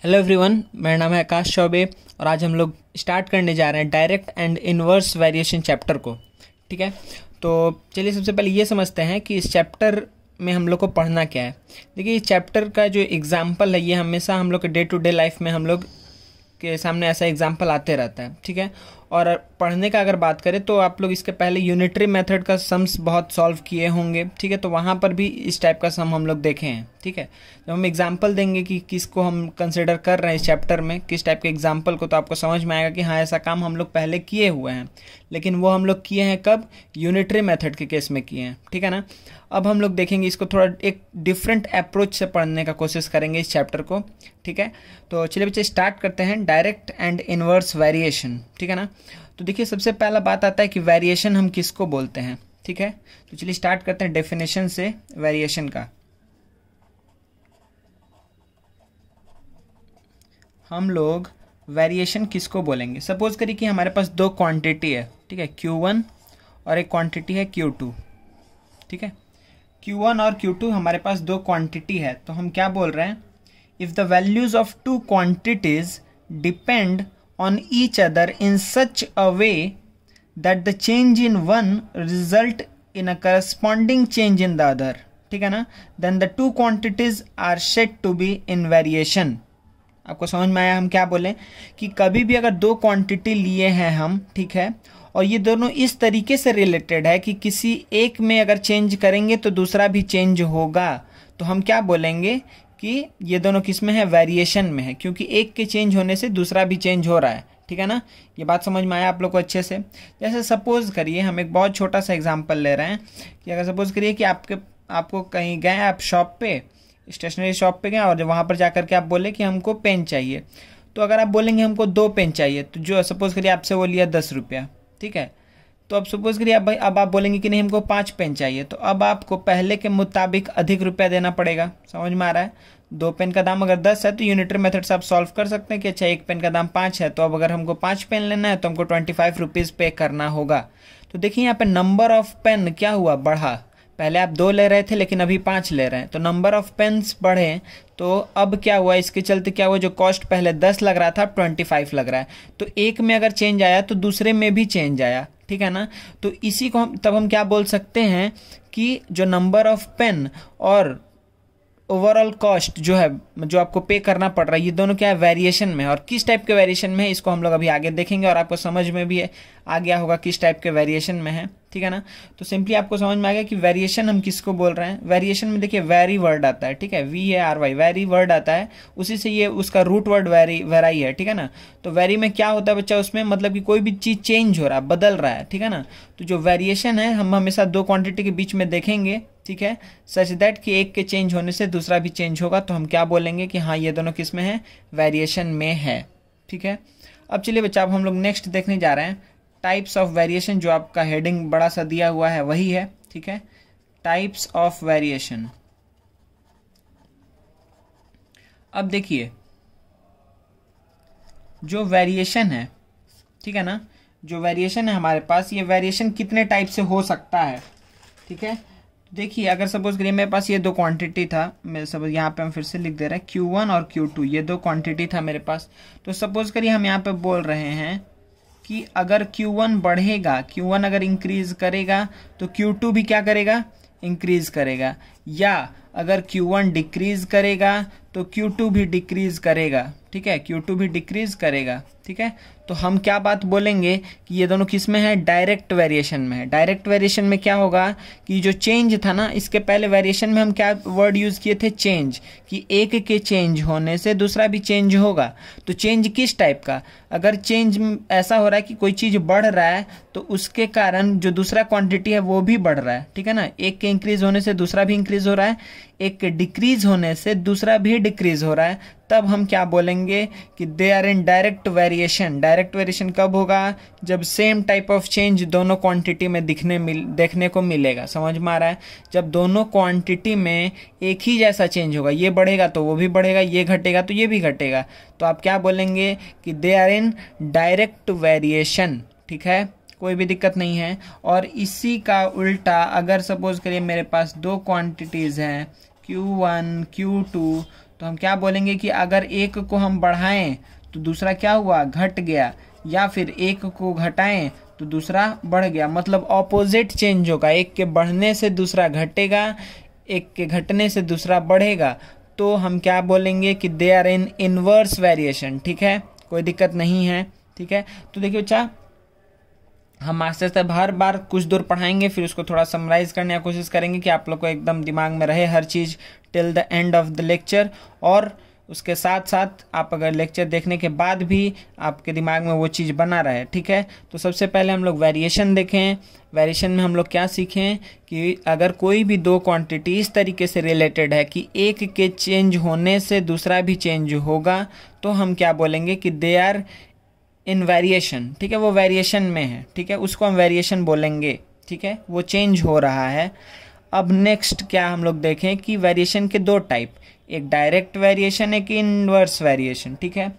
Hello everyone, मेरा नाम है आकाश चौबे और आज हम लोग स्टार्ट करने जा रहे हैं direct and inverse variation chapter को। ठीक है, तो चलिए सबसे पहले ये समझते हैं कि इस चैप्टर में हम लोग को पढ़ना क्या है। देखिए, इस चैप्टर का जो एग्जाम्पल है ये हमेशा हम लोग के डे टू डे लाइफ में हम लोग के सामने ऐसा एग्जाम्पल आते रहता है। ठीक है, और पढ़ने का अगर बात करें तो आप लोग इसके पहले यूनिटरी मेथड का सम्स बहुत सॉल्व किए होंगे। ठीक है, तो वहाँ पर भी इस टाइप का सम हम लोग देखे हैं। ठीक है, जब हम एग्जाम्पल देंगे कि किसको हम कंसिडर कर रहे हैं इस चैप्टर में, किस टाइप के एग्जाम्पल को, तो आपको समझ में आएगा कि हाँ ऐसा काम हम लोग पहले किए हुए हैं, लेकिन वो हम लोग किए हैं कब, यूनिटरी मेथड के केस में किए हैं। ठीक है ना। अब हम लोग देखेंगे इसको थोड़ा एक डिफरेंट अप्रोच से पढ़ने का कोशिश करेंगे इस चैप्टर को। ठीक है, तो चलिए बच्चे स्टार्ट करते हैं डायरेक्ट एंड इनवर्स वेरिएशन। ठीक है ना। तो देखिए, सबसे पहला बात आता है कि वेरिएशन हम किसको बोलते हैं। ठीक है, तो चलिए स्टार्ट करते हैं डेफिनेशन से वेरिएशन का। हम लोग वेरिएशन किसको बोलेंगे। सपोज करिए कि हमारे पास दो क्वांटिटी है। ठीक है, Q1 और एक क्वांटिटी है Q2। ठीक है, Q1 और Q2 हमारे पास दो क्वांटिटी है, तो हम क्या बोल रहे हैं, if the values of two quantities depend on each other in such a way that the change in one result in a corresponding change in the other. ठीक है ना, then the two quantities are said to be in variation. आपको समझ में आया हम क्या बोले कि कभी भी अगर दो क्वांटिटी लिए हैं हम, ठीक है, और ये दोनों इस तरीके से रिलेटेड है कि किसी एक में अगर चेंज करेंगे तो दूसरा भी चेंज होगा, तो हम क्या बोलेंगे कि ये दोनों किस में है, वेरिएशन में है, क्योंकि एक के चेंज होने से दूसरा भी चेंज हो रहा है। ठीक है ना, ये बात समझ में आया आप लोग को अच्छे से। जैसे सपोज करिए, हम एक बहुत छोटा सा एग्जांपल ले रहे हैं कि अगर सपोज करिए कि आपको कहीं गए, आप शॉप पे, स्टेशनरी शॉप पे गए और वहाँ पर जाकर के आप बोले कि हमको पेन चाहिए, तो अगर आप बोलेंगे हमको 2 पेन चाहिए, तो जो सपोज करिए आपसे वो लिया 10 रुपया। ठीक है, तो अब सपोज करिए अब आप बोलेंगे कि नहीं हमको 5 पेन चाहिए, तो अब आपको पहले के मुताबिक अधिक रुपया देना पड़ेगा। समझ में आ रहा है। 2 पेन का दाम अगर 10 है तो यूनिटरी मेथड से आप सॉल्व कर सकते हैं कि अच्छा 1 पेन का दाम 5 है, तो अब अगर हमको 5 पेन लेना है तो हमको 25 रुपीज़ पे करना होगा। तो देखिए यहाँ पे नंबर ऑफ पेन क्या हुआ, बढ़ा। पहले आप 2 ले रहे थे लेकिन अभी 5 ले रहे हैं, तो नंबर ऑफ पेन्स बढ़े, तो अब क्या हुआ, इसके चलते क्या हुआ, जो कॉस्ट पहले 10 लग रहा था 25 लग रहा है। तो एक में अगर चेंज आया तो दूसरे में भी चेंज आया। ठीक है ना, तो इसी को हम क्या बोल सकते हैं कि जो नंबर ऑफ पेन और ओवरऑल कॉस्ट जो है, जो आपको पे करना पड़ रहा है, ये दोनों क्या है, वेरिएशन में है। और किस टाइप के वेरिएशन में है इसको हम लोग अभी आगे देखेंगे और आपको समझ में भी आ गया होगा किस टाइप के वेरिएशन में है। ठीक है ना, तो सिंपली आपको समझ में आ गया कि वेरिएशन हम किसको बोल रहे हैं। वेरिएशन में देखिए वेरी वर्ड आता है। ठीक है, VARY वेरी वर्ड आता है, उसी से ये उसका रूट वर्ड वेराई है। ठीक है ना, तो वेरी में क्या होता है बच्चा, उसमें मतलब कि कोई भी चीज़ चेंज हो रहा है, बदल रहा है। ठीक है ना, तो जो वेरिएशन है हम हमेशा दो क्वांटिटी के बीच में देखेंगे। ठीक है, सच दैट कि एक के चेंज होने से दूसरा भी चेंज होगा, तो हम क्या बोलेंगे कि हाँ ये दोनों किस में है, वेरिएशन में है। ठीक है, अब चलिए बच्चा, अब हम लोग नेक्स्ट देखने जा रहे हैं टाइप्स ऑफ वेरिएशन, जो आपका हेडिंग बड़ा सा दिया हुआ है वही है। ठीक है, टाइप्स ऑफ वेरिएशन। अब देखिए, जो वेरिएशन है, ठीक है ना, जो वेरिएशन है हमारे पास, ये वेरिएशन कितने टाइप से हो सकता है। ठीक है, देखिए अगर सपोज करिए मेरे पास ये दो क्वांटिटी था, मैं सपोज यहाँ पे हम फिर से लिख दे रहे हैं Q1 और Q2, ये दो क्वांटिटी था मेरे पास। तो सपोज करिए हम यहाँ पे बोल रहे हैं कि अगर Q1 बढ़ेगा, Q1 अगर इंक्रीज करेगा तो Q2 भी क्या करेगा, इंक्रीज करेगा, या अगर Q1 डिक्रीज करेगा तो Q2 भी डिक्रीज करेगा। ठीक है, Q2 भी डिक्रीज करेगा। ठीक है, तो हम क्या बात बोलेंगे कि ये दोनों किस में है, डायरेक्ट वेरिएशन में है। डायरेक्ट वेरिएशन में क्या होगा कि जो चेंज था ना, इसके पहले वेरिएशन में हम क्या वर्ड यूज किए थे, चेंज, कि एक के चेंज होने से दूसरा भी चेंज होगा। तो चेंज किस टाइप का, अगर चेंज ऐसा हो रहा है कि कोई चीज बढ़ रहा है तो उसके कारण जो दूसरा क्वांटिटी है वो भी बढ़ रहा है। ठीक है ना, एक के इंक्रीज होने से दूसरा भी इंक्रीज हो रहा है, एक के डिक्रीज होने से दूसरा भी डिक्रीज हो रहा है, तब हम क्या बोलेंगे कि they are in direct variation. Direct variation कब होगा, जब सेम टाइप ऑफ चेंज दोनों क्वांटिटी में देखने को मिलेगा। समझ में आ रहा है, जब दोनों क्वांटिटी में एक ही जैसा चेंज होगा, ये बढ़ेगा तो वो भी बढ़ेगा, ये घटेगा तो ये भी घटेगा, तो आप क्या बोलेंगे कि they are in direct variation. ठीक है, कोई भी दिक्कत नहीं है। और इसी का उल्टा अगर सपोज करिए मेरे पास दो क्वांटिटीज हैं Q1 Q2, तो हम क्या बोलेंगे कि अगर एक को हम बढ़ाएं तो दूसरा क्या हुआ, घट गया, या फिर एक को घटाएं तो दूसरा बढ़ गया। मतलब ऑपोजिट चेंज होगा, एक के बढ़ने से दूसरा घटेगा, एक के घटने से दूसरा बढ़ेगा। तो हम क्या बोलेंगे कि they are in inverse variation. ठीक है, कोई दिक्कत नहीं है। ठीक है, तो देखिए बच्चा, हम आस्ते आस्ते हर बार कुछ दूर पढ़ाएंगे, फिर उसको थोड़ा समराइज करने की कोशिश करेंगे कि आप लोग को एकदम दिमाग में रहे हर चीज़ till the end of the lecture. और उसके साथ साथ आप अगर लेक्चर देखने के बाद भी आपके दिमाग में वो चीज़ बना रहे। ठीक है, तो सबसे पहले हम लोग वेरिएशन देखें। वेरिएशन में हम लोग क्या सीखें कि अगर कोई भी दो क्वांटिटी इस तरीके से रिलेटेड है कि एक के चेंज होने से दूसरा भी चेंज होगा, तो हम क्या बोलेंगे कि दे आर इन वेरिएशन। ठीक है, वो वेरिएशन में है। ठीक है, उसको हम वेरिएशन बोलेंगे। ठीक है, वो चेंज हो रहा है। अब नेक्स्ट क्या हम लोग देखें कि वेरिएशन के दो टाइप, एक डायरेक्ट वेरिएशन, एक इनवर्स वेरिएशन। ठीक है,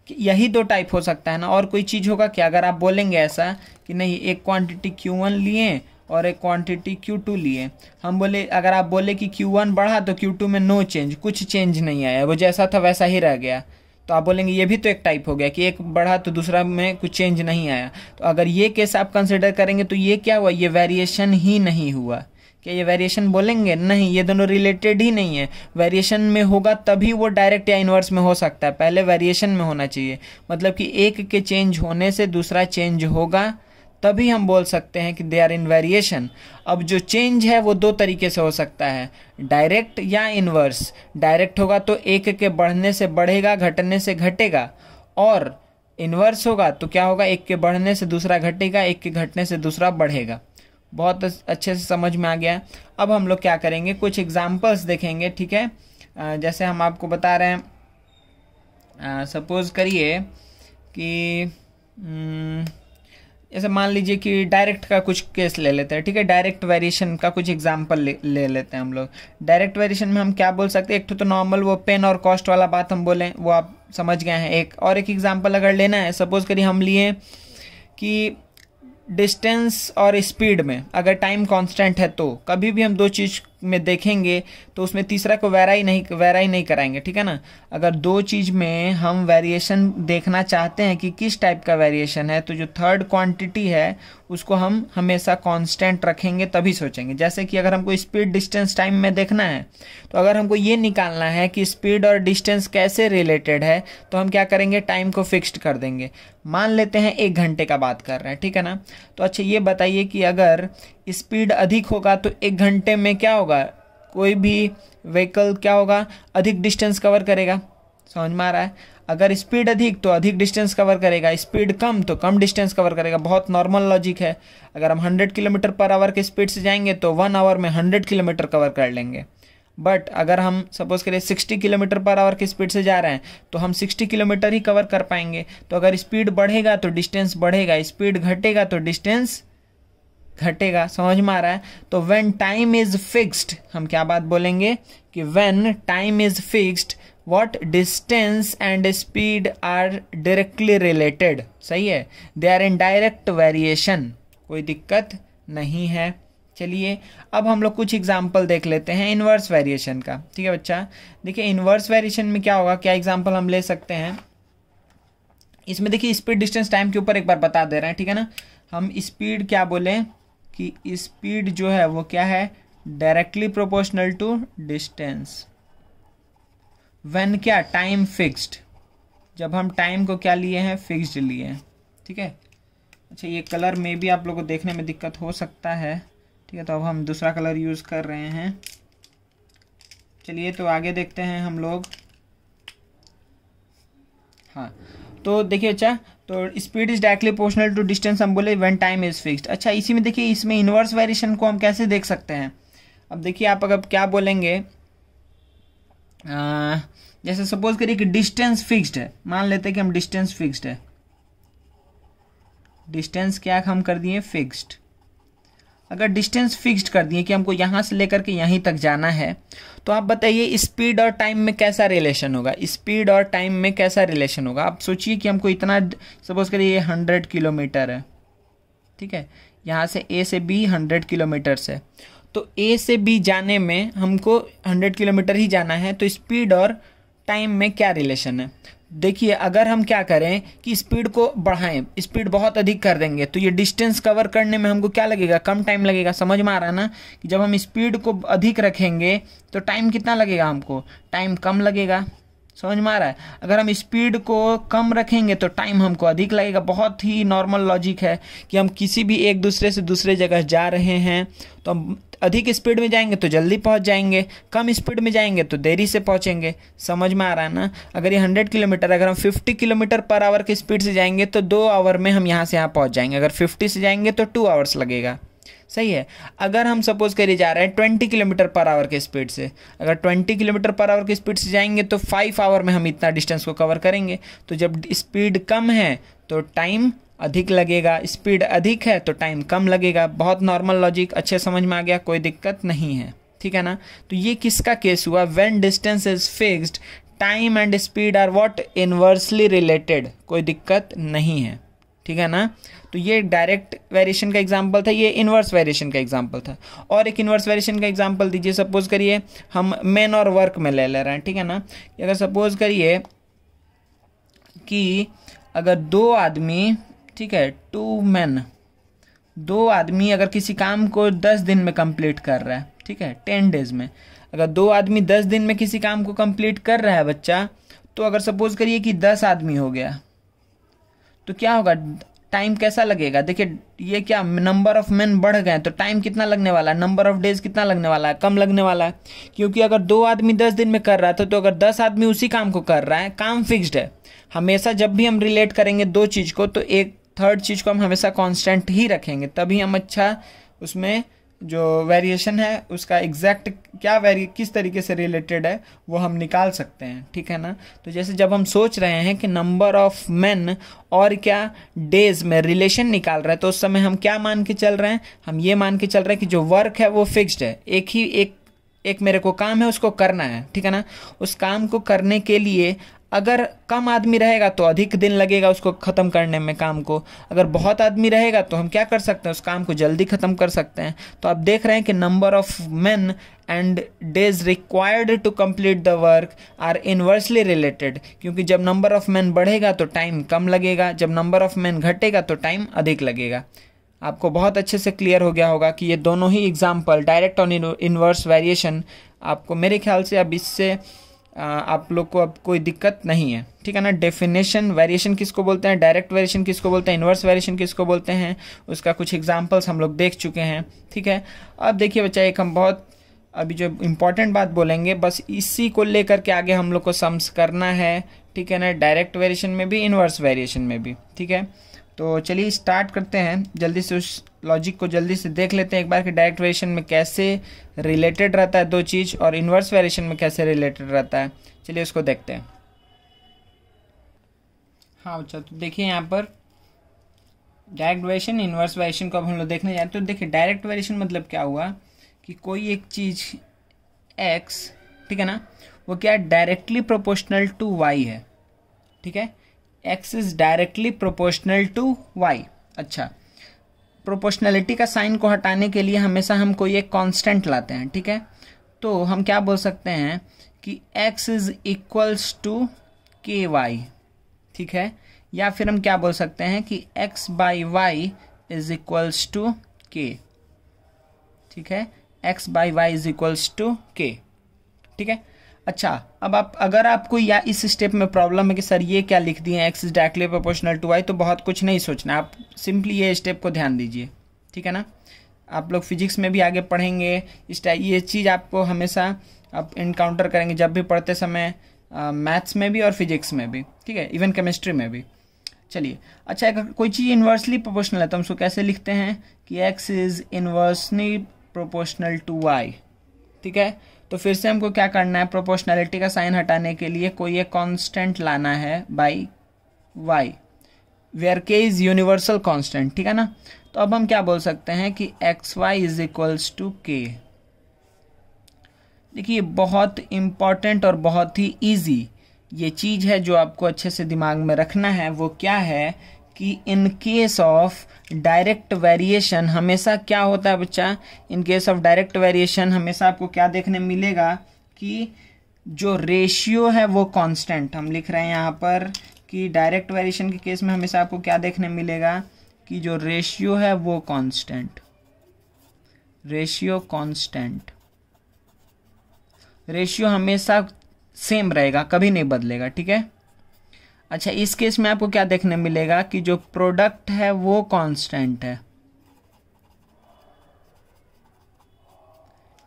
यही दो टाइप हो सकता है ना, और कोई चीज़ होगा क्या? अगर आप बोलेंगे ऐसा कि नहीं, एक क्वांटिटी Q1 लिए और एक क्वांटिटी Q2 लिए, हम बोले, अगर आप बोले कि Q1 बढ़ा तो Q2 में नो चेंज, कुछ चेंज नहीं आया, वो जैसा था वैसा ही रह गया, तो आप बोलेंगे ये भी तो एक टाइप हो गया कि एक बढ़ा तो दूसरा में कुछ चेंज नहीं आया। तो अगर ये केस आप कंसिडर करेंगे तो ये क्या हुआ, ये वेरिएशन ही नहीं हुआ। क्या ये वेरिएशन बोलेंगे? नहीं, ये दोनों रिलेटेड ही नहीं है। वेरिएशन में होगा तभी वो डायरेक्ट या इनवर्स में हो सकता है, पहले वेरिएशन में होना चाहिए। मतलब कि एक के चेंज होने से दूसरा चेंज होगा, तभी हम बोल सकते हैं कि दे आर इन वेरिएशन। अब जो चेंज है वो दो तरीके से हो सकता है, डायरेक्ट या इनवर्स। डायरेक्ट होगा तो एक के बढ़ने से बढ़ेगा, घटने से घटेगा, और इनवर्स होगा तो क्या होगा, एक के बढ़ने से दूसरा घटेगा, एक के घटने से दूसरा बढ़ेगा। बहुत अच्छे से समझ में आ गया। अब हम लोग क्या करेंगे, कुछ एग्जाम्पल्स देखेंगे। ठीक है, जैसे हम आपको बता रहे हैं, सपोज करिए कि जैसे मान लीजिए कि डायरेक्ट का कुछ केस ले लेते हैं। ठीक है, डायरेक्ट वेरिएशन का कुछ एग्जांपल ले लेते हैं हम लोग। डायरेक्ट वेरिएशन में हम क्या बोल सकते हैं, एक तो नॉर्मल वो पेन और कॉस्ट वाला बात हम बोलें, वो आप समझ गए हैं। एक और एक एग्जांपल अगर लेना है, सपोज करिए हम लिए कि डिस्टेंस और स्पीड में अगर टाइम कांस्टेंट है, तो कभी भी हम दो चीज़ में देखेंगे तो उसमें तीसरा को वेराई नहीं कराएंगे। ठीक है ना, अगर दो चीज़ में हम वेरिएशन देखना चाहते हैं कि किस टाइप का वेरिएशन है, तो जो थर्ड क्वांटिटी है उसको हम हमेशा कांस्टेंट रखेंगे, तभी सोचेंगे। जैसे कि अगर हमको स्पीड डिस्टेंस टाइम में देखना है, तो अगर हमको ये निकालना है कि स्पीड और डिस्टेंस कैसे रिलेटेड है, तो हम क्या करेंगे, टाइम को फिक्स्ड कर देंगे। मान लेते हैं 1 घंटे का बात कर रहे हैं। ठीक है ना, तो अच्छा ये बताइए कि अगर स्पीड अधिक होगा तो 1 घंटे में क्या होगा, कोई भी व्हीकल क्या होगा, अधिक डिस्टेंस कवर करेगा। समझ में आ रहा है? अगर स्पीड अधिक तो अधिक डिस्टेंस कवर करेगा, स्पीड कम तो कम डिस्टेंस कवर करेगा। बहुत नॉर्मल लॉजिक है। अगर हम 100 किलोमीटर पर आवर के स्पीड से जाएंगे तो 1 आवर में 100 किलोमीटर कवर कर लेंगे। बट अगर हम सपोज करें 60 किलोमीटर पर आवर की स्पीड से जा रहे हैं तो हम 60 किलोमीटर ही कवर कर पाएंगे। तो अगर स्पीड बढ़ेगा तो डिस्टेंस बढ़ेगा, स्पीड घटेगा तो डिस्टेंस घटेगा। समझ में आ रहा है? तो व्हेन टाइम इज फिक्स्ड, हम क्या बात बोलेंगे कि when time is fixed, what distance and speed are directly related. सही है, they are in direct variation, कोई दिक्कत नहीं है। चलिए अब हम लोग कुछ एग्जाम्पल देख लेते हैं इनवर्स वेरिएशन का। ठीक है बच्चा, देखिए इनवर्स वेरिएशन में क्या होगा, क्या एग्जाम्पल हम ले सकते हैं इसमें। देखिए स्पीड डिस्टेंस टाइम के ऊपर एक बार बता दे रहे हैं। ठीक है ना, हम स्पीड क्या बोले कि स्पीड जो है वो क्या है, directly proportional to distance when क्या, टाइम फिक्स्ड, जब हम टाइम को क्या लिए हैं, फिक्स्ड लिए हैं। ठीक है, अच्छा ये कलर में भी आप लोगों को देखने में दिक्कत हो सकता है। ठीक है, तो अब हम दूसरा कलर यूज़ कर रहे हैं। चलिए तो आगे देखते हैं हम लोग। हाँ, तो देखिए अच्छा, तो speed is directly proportional to distance हम बोले व्हेन टाइम इज फिक्स्ड। अच्छा इसी में देखिए, इसमें इनवर्स वेरिएशन को हम कैसे देख सकते हैं। अब देखिए आप अगर क्या बोलेंगे, जैसे सपोज करिए कि डिस्टेंस फिक्स्ड है, मान लेते हैं कि हम डिस्टेंस फिक्स्ड है, डिस्टेंस क्या हम कर दिए, फिक्स्ड। अगर डिस्टेंस फिक्स्ड कर दिए कि हमको यहाँ से लेकर के यहीं तक जाना है, तो आप बताइए स्पीड और टाइम में कैसा रिलेशन होगा, स्पीड और टाइम में कैसा रिलेशन होगा। आप सोचिए कि हमको इतना, सपोज करिए ये 100 किलोमीटर है। ठीक है, यहाँ से ए से बी 100 किलोमीटर से, तो ए से बी जाने में हमको 100 किलोमीटर ही जाना है, तो स्पीड और टाइम में क्या रिलेशन है। देखिए अगर हम क्या करें कि स्पीड को बढ़ाएं, स्पीड बहुत अधिक कर देंगे तो ये डिस्टेंस कवर करने में हमको क्या लगेगा, कम टाइम लगेगा। समझ में आ रहा है ना कि जब हम स्पीड को अधिक रखेंगे तो टाइम कितना लगेगा, हमको टाइम कम लगेगा। समझ में आ रहा है। अगर हम स्पीड को कम रखेंगे तो टाइम हमको अधिक लगेगा। बहुत ही नॉर्मल लॉजिक है कि हम किसी भी एक दूसरे से दूसरे जगह जा रहे हैं तो हम अधिक स्पीड में जाएंगे तो जल्दी पहुंच जाएंगे, कम स्पीड में जाएंगे तो देरी से पहुंचेंगे। समझ में आ रहा है ना। अगर ये 100 किलोमीटर, अगर हम 50 किलोमीटर पर आवर की स्पीड से जाएंगे तो 2 आवर में हम यहाँ से यहाँ पहुंच जाएंगे। अगर 50 से जाएंगे तो 2 आवर्स लगेगा। सही है। अगर हम सपोज करिए जा रहे हैं 20 किलोमीटर पर आवर की स्पीड से, अगर 20 किलोमीटर पर आवर की स्पीड से जाएंगे तो 5 आवर में हम इतना डिस्टेंस को कवर करेंगे। तो जब स्पीड कम है तो टाइम अधिक लगेगा, स्पीड अधिक है तो टाइम कम लगेगा। बहुत नॉर्मल लॉजिक, अच्छे समझ में आ गया, कोई दिक्कत नहीं है। ठीक है ना। तो ये किसका केस हुआ, when distance is fixed time and speed are what, inversely related. कोई दिक्कत नहीं है। ठीक है ना। तो ये डायरेक्ट वेरिएशन का एग्जांपल था, ये इनवर्स वेरिएशन का एग्जांपल था। और एक इनवर्स वेरिएशन का एग्जांपल दीजिए। सपोज करिए हम मेन और वर्क में ले रहे हैं। ठीक है ना। अगर सपोज करिए कि अगर 2 आदमी, ठीक है, 2 मैन, 2 आदमी अगर किसी काम को 10 दिन में कंप्लीट कर रहा है, ठीक है, 10 डेज में, अगर 2 आदमी 10 दिन में किसी काम को कंप्लीट कर रहा है बच्चा, तो अगर सपोज करिए कि 10 आदमी हो गया तो क्या होगा, टाइम कैसा लगेगा। देखिए ये क्या, नंबर ऑफ मैन बढ़ गए तो टाइम कितना लगने वाला है, नंबर ऑफ डेज कितना लगने वाला है, कम लगने वाला है। क्योंकि अगर 2 आदमी 10 दिन में कर रहा था तो अगर 10 आदमी उसी काम को कर रहा है, काम फिक्स्ड है। हमेशा जब भी हम रिलेट करेंगे 2 चीज़ को तो एक थर्ड चीज़ को हम हमेशा कांस्टेंट ही रखेंगे, तभी हम अच्छा उसमें जो वेरिएशन है उसका एग्जैक्ट क्या किस तरीके से रिलेटेड है वो हम निकाल सकते हैं। ठीक है ना। तो जैसे जब हम सोच रहे हैं कि नंबर ऑफ मेन और क्या डेज में रिलेशन निकाल रहे हैं तो उस समय हम क्या मान के चल रहे हैं, हम ये मान के चल रहे हैं कि जो वर्क है वो फिक्स्ड है, एक मेरे को काम है उसको करना है। ठीक है ना। उस काम को करने के लिए अगर कम आदमी रहेगा तो अधिक दिन लगेगा उसको ख़त्म करने में काम को, अगर बहुत आदमी रहेगा तो हम क्या कर सकते हैं, उस काम को जल्दी ख़त्म कर सकते हैं। तो आप देख रहे हैं कि number of men and days required to complete the work are inversely related. क्योंकि जब नंबर ऑफ मेन बढ़ेगा तो टाइम कम लगेगा, जब नंबर ऑफ मेन घटेगा तो टाइम अधिक लगेगा। आपको बहुत अच्छे से क्लियर हो गया होगा कि ये दोनों ही एग्जाम्पल डायरेक्ट और इनवर्स वेरिएशन, आपको मेरे ख्याल से अब इससे आप लोग को अब कोई दिक्कत नहीं है। ठीक है ना। डेफिनेशन, वेरिएशन किसको बोलते हैं, डायरेक्ट वेरिएशन किसको बोलते हैं, इनवर्स वेरिएशन किसको बोलते हैं, उसका कुछ एग्जांपल्स हम लोग देख चुके हैं। ठीक है। अब देखिए बच्चा, एक हम बहुत अभी जो इम्पोर्टेंट बात बोलेंगे, बस इसी को लेकर के आगे हम लोग को सम्स करना है। ठीक है ना। डायरेक्ट वेरिएशन में भी, इनवर्स वेरिएशन में भी। ठीक है। तो चलिए स्टार्ट करते हैं, जल्दी से उस लॉजिक को जल्दी से देख लेते हैं एक बार कि डायरेक्ट वेरिएशन में कैसे रिलेटेड रहता है 2 चीज़ और इनवर्स वेरिएशन में कैसे रिलेटेड रहता है। चलिए उसको देखते हैं। हाँ अच्छा, तो देखिए यहाँ पर डायरेक्ट वेरिएशन, इनवर्स वेरिएशन को अब हम लोग देखने जाए तो देखिए डायरेक्ट वेरिएशन मतलब क्या हुआ कि कोई एक चीज़ x, ठीक है ना, वो क्या डायरेक्टली प्रोपोर्शनल टू y है। ठीक है। x is directly proportional to y। अच्छा, प्रोपोर्शनलिटी का साइन को हटाने के लिए हमेशा हम कोई एक कांस्टेंट लाते हैं। ठीक है। तो हम क्या बोल सकते हैं कि x इज इक्वल्स टू के वाई। ठीक है। या फिर हम क्या बोल सकते हैं कि x by Y is equals to K. ठीक है। x by Y is equals to K. ठीक है। अच्छा, अब अगर आपको या इस स्टेप में प्रॉब्लम है कि सर ये क्या लिख दिए x is directly proportional to y, तो बहुत कुछ नहीं सोचना, आप सिंपली ये स्टेप को ध्यान दीजिए। ठीक है ना। आप लोग फिजिक्स में भी आगे पढ़ेंगे ये चीज़ आपको हमेशा आप इनकाउंटर करेंगे जब भी पढ़ते समय, मैथ्स में भी और फिजिक्स में भी। ठीक है। इवन केमिस्ट्री में भी। चलिए, अच्छा, अगर कोई चीज़ इन्वर्सली प्रोपोर्शनल है तो हम उसको कैसे लिखते हैं कि x is inversely proportional to y। ठीक है। तो फिर से हमको क्या करना है, प्रोपोर्शनैलिटी का साइन हटाने के लिए कोई एक कांस्टेंट लाना है by y, where k is universal constant. ठीक है ना। तो अब हम क्या बोल सकते हैं कि xy is equals to k। देखिए बहुत इंपॉर्टेंट और बहुत ही इजी ये चीज़ है जो आपको अच्छे से दिमाग में रखना है। वो क्या है कि in case of direct variation हमेशा क्या होता है बच्चा, in case of direct variation हमेशा आपको क्या देखने मिलेगा कि जो रेशियो है वो कांस्टेंट, हम लिख रहे हैं यहाँ पर कि डायरेक्ट वेरिएशन के केस में हमेशा आपको क्या देखने मिलेगा कि जो रेशियो है वो कांस्टेंट, रेशियो कांस्टेंट, रेशियो हमेशा सेम रहेगा, कभी नहीं बदलेगा, ठीक है। अच्छा, इस केस में आपको क्या देखने मिलेगा कि जो प्रोडक्ट है वो कांस्टेंट है,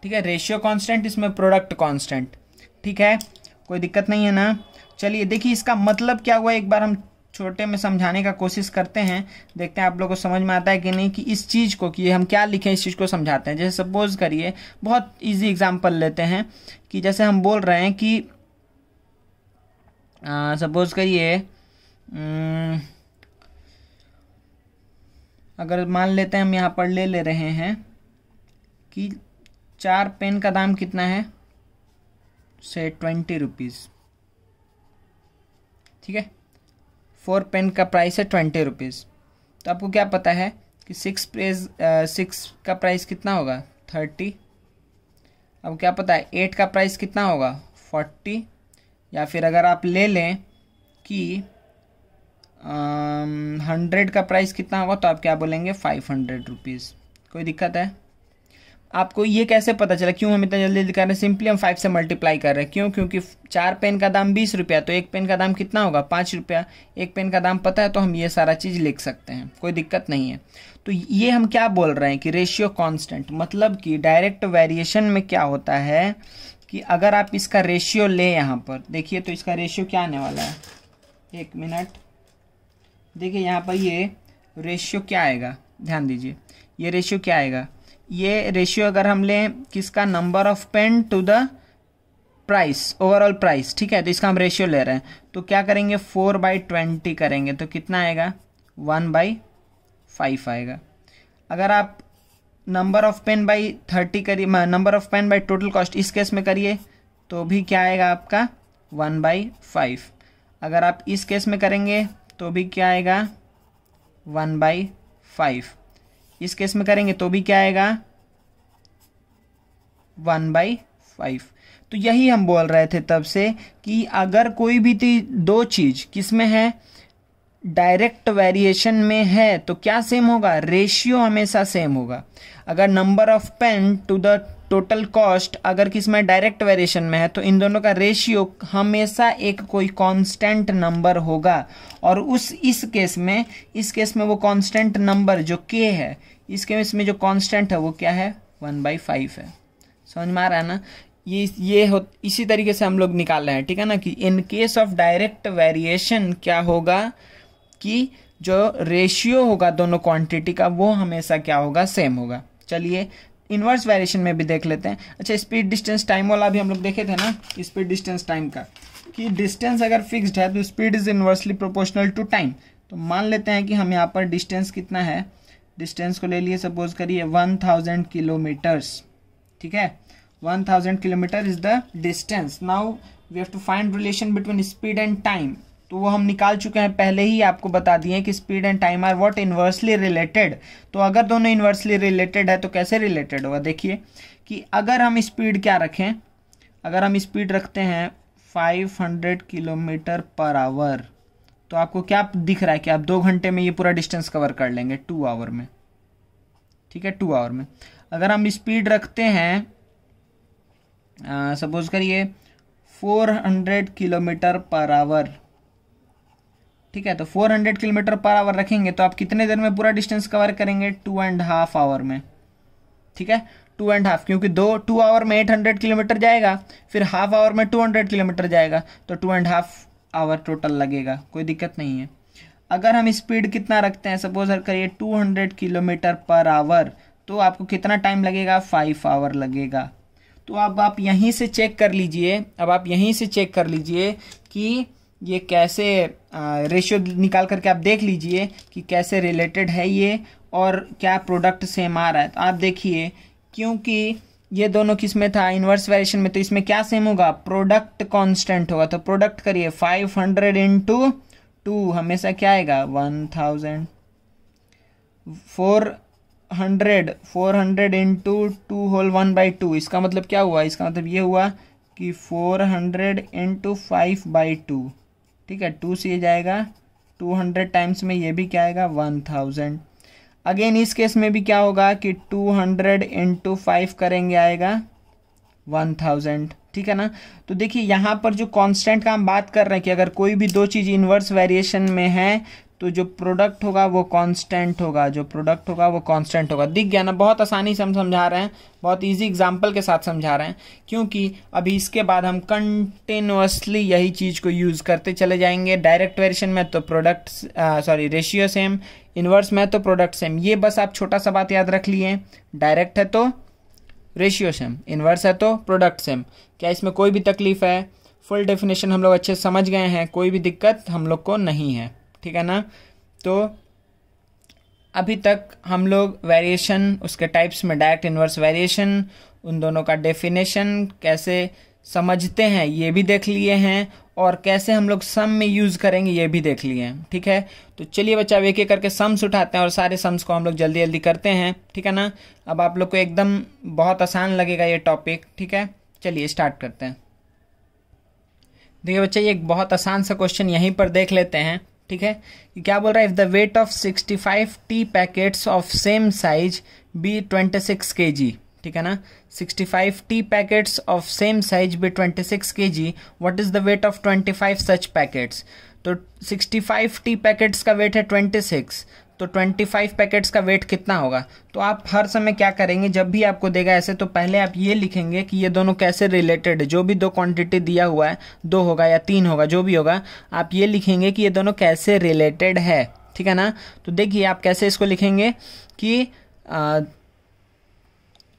ठीक है। रेशियो कांस्टेंट, इसमें प्रोडक्ट कांस्टेंट, ठीक है, कोई दिक्कत नहीं है ना। चलिए देखिए इसका मतलब क्या हुआ, एक बार हम छोटे में समझाने का कोशिश करते हैं, देखते हैं आप लोगों को समझ में आता है कि नहीं, कि इस चीज़ को कि हम क्या लिखें इस चीज़ को समझाते हैं। जैसे सपोज करिए, बहुत इजी एग्जांपल लेते हैं कि जैसे हम बोल रहे हैं कि सपोज करिए अगर मान लेते हैं हम यहाँ पर ले रहे हैं कि 4 पेन का दाम कितना है, से 20 रुपीज़, ठीक है। 4 पेन का प्राइस है 20 रुपीज़। तो आपको क्या पता है कि 6 का प्राइस कितना होगा, 30। अब क्या पता है 8 का प्राइस कितना होगा, 40। या फिर अगर आप ले लें कि 100 का प्राइस कितना होगा, तो आप क्या बोलेंगे, 500 रुपीज़। कोई दिक्कत है? आपको ये कैसे पता चला, क्यों हम इतना जल्दी कर रहे हैं? सिंपली हम 5 से मल्टीप्लाई कर रहे हैं। क्यों? क्योंकि 4 पेन का दाम 20 रुपया, तो 1 पेन का दाम कितना होगा, 5 रुपया। 1 पेन का दाम पता है तो हम ये सारा चीज़ लिख सकते हैं, कोई दिक्कत नहीं है। तो ये हम क्या बोल रहे हैं कि रेशियो कांस्टेंट, मतलब कि डायरेक्ट वेरिएशन में क्या होता है कि अगर आप इसका रेशियो ले, यहाँ पर देखिए तो इसका रेशियो क्या आने वाला है, 1 मिनट, देखिए यहाँ पर ये रेशियो क्या आएगा, ध्यान दीजिए, ये रेशियो क्या आएगा, ये रेशियो अगर हम लें किसका, number of pen to the price, overall price, ठीक है। तो इसका हम रेशियो ले रहे हैं, तो क्या करेंगे, 4/20 करेंगे तो कितना आएगा, 1/5 आएगा। अगर आप नंबर ऑफ पेन बाई 30 करिए, number of pen by total cost इस केस में करिए तो भी क्या आएगा आपका, 1/5। अगर आप इस केस में करेंगे तो भी क्या आएगा, 1/5। इस केस में करेंगे तो भी क्या आएगा, 1/5। तो यही हम बोल रहे थे तब से कि अगर कोई भी दो चीज किसमें है, डायरेक्ट वेरिएशन में है, तो क्या सेम होगा, रेशियो हमेशा सेम होगा। अगर number of pen to the total cost अगर किसमें डायरेक्ट वेरिएशन में है, तो इन दोनों का रेशियो हमेशा एक कोई कांस्टेंट नंबर होगा। और इस केस में वो कांस्टेंट नंबर जो k है, इस केस में जो कांस्टेंट है वो क्या है, 1/5 है। समझ में आ रहा है ना? इसी तरीके से हम लोग निकाल रहे हैं, ठीक है ना, कि in case of direct variation क्या होगा कि जो रेशियो होगा दोनों क्वांटिटी का वो हमेशा क्या होगा, सेम होगा। चलिए इनवर्स वेरिएशन में भी देख लेते हैं। अच्छा, स्पीड डिस्टेंस टाइम वाला भी हम लोग देखे थे ना, स्पीड डिस्टेंस टाइम का, कि डिस्टेंस अगर फिक्स्ड है तो speed is inversely proportional to time. तो मान लेते हैं कि हम यहाँ पर डिस्टेंस कितना है, डिस्टेंस को ले लिए, सपोज करिए 1000 किलोमीटर्स, ठीक है, 1000 kilometre is the distance. Now we have to find relation between speed and time. तो वो हम निकाल चुके हैं, पहले ही आपको बता दिए कि speed and time are what, inversely related. तो अगर दोनों इनवर्सली रिलेटेड है तो कैसे रिलेटेड होगा, देखिए कि अगर हम स्पीड क्या रखें, अगर हम स्पीड रखते हैं 500 किलोमीटर पर आवर, तो आपको क्या दिख रहा है कि आप 2 घंटे में ये पूरा डिस्टेंस कवर कर लेंगे, 2 आवर में, ठीक है, 2 आवर में। अगर हम स्पीड रखते हैं सपोज करिए 400 किलोमीटर पर आवर, ठीक है, तो 400 किलोमीटर पर आवर रखेंगे तो आप कितने देर में पूरा डिस्टेंस कवर करेंगे, 2.5 आवर में, ठीक है, 2.5, क्योंकि 2 आवर में 800 किलोमीटर जाएगा, फिर हाफ आवर में 200 किलोमीटर जाएगा, तो 2.5 आवर टोटल लगेगा, कोई दिक्कत नहीं है। अगर हम स्पीड कितना रखते हैं, सपोज करिए 200 किलोमीटर पर आवर, तो आपको कितना टाइम लगेगा, 5 आवर लगेगा। तो अब आप यहीं से चेक कर लीजिए, कि ये कैसे रेशियो निकाल करके आप देख लीजिए कि कैसे रिलेटेड है ये और क्या प्रोडक्ट सेम आ रहा है। तो आप देखिए, क्योंकि ये दोनों किस में था, इनवर्स वेरिएशन में, तो इसमें क्या सेम होगा, प्रोडक्ट कांस्टेंट होगा। तो प्रोडक्ट करिए 500 इंटू 2 हमेशा क्या आएगा, 1000। 400 इंटू 2 होल 1/2, इसका मतलब क्या हुआ, इसका मतलब ये हुआ कि 400 इंटू 5/2, ठीक है, 2 से ये जाएगा 200 टाइम्स में, ये भी क्या आएगा 1000। अगेन इस केस में भी क्या होगा कि 200 इंटू 5 करेंगे, आएगा 1000, ठीक है ना। तो देखिए यहाँ पर जो कांस्टेंट का हम बात कर रहे हैं कि अगर कोई भी दो चीज़ इन्वर्स वेरिएशन में है तो जो प्रोडक्ट होगा वो कांस्टेंट होगा, जो प्रोडक्ट होगा वो कांस्टेंट होगा। दिख गया ना, बहुत आसानी से हम समझा रहे हैं, बहुत इजी एग्जांपल के साथ समझा रहे हैं, क्योंकि अभी इसके बाद हम कंटिन्यूअसली यही चीज़ को यूज़ करते चले जाएंगे। डायरेक्ट वेरिएशन में तो प्रोडक्ट रेशियो सेम, इन्वर्स में तो प्रोडक्ट सेम। ये बस आप छोटा सा बात याद रख लिए, डायरेक्ट है तो रेशियो सेम, इन्वर्स है तो प्रोडक्ट सेम। क्या इसमें कोई भी तकलीफ है? फुल डेफिनेशन हम लोग अच्छे से समझ गए हैं, कोई भी दिक्कत हम लोग को नहीं है, ठीक है ना। तो अभी तक हम लोग वेरिएशन, उसके टाइप्स में डायरेक्ट इन्वर्स वेरिएशन, उन दोनों का डेफिनेशन कैसे समझते हैं ये भी देख लिए हैं, और कैसे हम लोग सम में यूज़ करेंगे ये भी देख लिए हैं, ठीक है। तो चलिए बच्चा, अब एक एक करके सम्स उठाते हैं और सारे सम्स को हम लोग जल्दी जल्दी करते हैं, ठीक है ना। अब आप लोग को एकदम बहुत आसान लगेगा ये टॉपिक, ठीक है। चलिए स्टार्ट करते हैं। देखिए बच्चा, ये एक बहुत आसान सा क्वेश्चन यहीं पर देख लेते हैं, ठीक है। कि क्या बोल रहा है, if the weight of 65 tea packets of same size be 26 kg, ठीक है ना। 65 tea packets of same size be 26 kg, what is the weight of 25 such packets. तो 65 टी पैकेट्स का वेट है 26, तो 25 पैकेट्स का वेट कितना होगा। तो आप हर समय क्या करेंगे, जब भी आपको देगा ऐसे, तो पहले आप ये लिखेंगे कि ये दोनों कैसे रिलेटेड है। जो भी दो क्वांटिटी दिया हुआ है, 2 होगा या 3 होगा, जो भी होगा, आप ये लिखेंगे कि ये दोनों कैसे रिलेटेड है, ठीक है ना। तो देखिए आप कैसे इसको लिखेंगे कि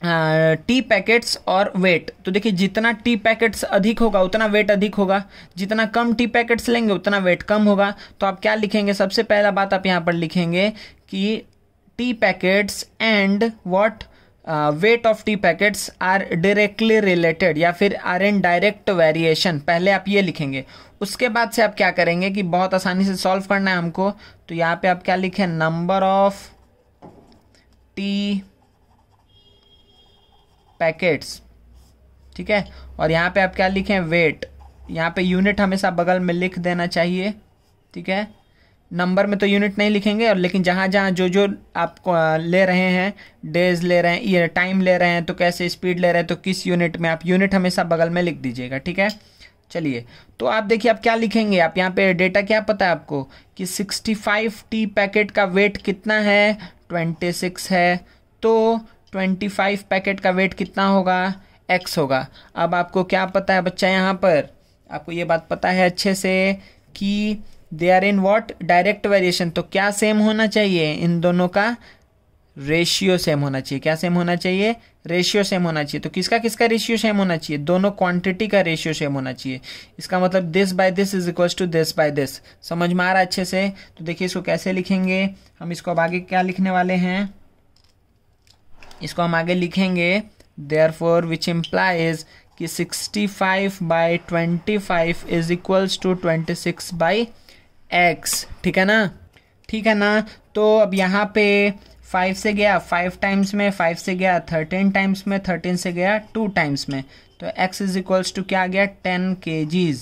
टी पैकेट्स और वेट। तो देखिए जितना टी पैकेट्स अधिक होगा उतना वेट अधिक होगा, जितना कम टी पैकेट्स लेंगे उतना वेट कम होगा। तो आप क्या लिखेंगे, सबसे पहला बात आप यहाँ पर लिखेंगे कि tea packets and what weight of tea packets are directly related, या फिर आर इन डायरेक्ट वेरिएशन, पहले आप ये लिखेंगे। उसके बाद से आप क्या करेंगे कि बहुत आसानी से सॉल्व करना है हमको। तो यहाँ पे आप क्या लिखें, नंबर ऑफ टी पैकेट्स, ठीक है। और यहाँ पे आप क्या लिखें, वेट। यहाँ पे यूनिट हमेशा बगल में लिख देना चाहिए, ठीक है। नंबर में तो यूनिट नहीं लिखेंगे, और लेकिन जहाँ जहाँ जो जो आप ले रहे हैं, डेज ले रहे हैं, ये टाइम ले रहे हैं, तो कैसे स्पीड ले रहे हैं, तो किस यूनिट में, आप यूनिट हमेशा बगल में लिख दीजिएगा, ठीक है। चलिए, तो आप देखिए आप क्या लिखेंगे, आप यहाँ पे डेटा क्या पता है आपको कि 65 टी पैकेट का वेट कितना है, 26 है, तो 25 पैकेट का वेट कितना होगा, x होगा। अब आपको क्या पता है बच्चा, यहाँ पर आपको ये बात पता है अच्छे से कि they are in what, direct variation. तो क्या सेम होना चाहिए, इन दोनों का रेशियो सेम होना चाहिए। क्या सेम होना चाहिए, रेशियो सेम होना चाहिए। तो किसका किसका रेशियो सेम होना चाहिए, दोनों क्वांटिटी का रेशियो सेम होना चाहिए। इसका मतलब this by this is equal to this by this. समझ में आ रहा है अच्छे से। तो देखिए इसको कैसे लिखेंगे हम, इसको अब आगे क्या लिखने वाले हैं, इसको हम आगे लिखेंगे therefore which implies कि 65/25 इज इक्वल्स टू 26/x, ठीक है ना, ठीक है ना। तो अब यहाँ पे 5 से गया 5 टाइम्स में, 5 से गया 13 टाइम्स में, 13 से गया 2 टाइम्स में, तो x इज इक्वल्स टू क्या आ गया, 10 kgs,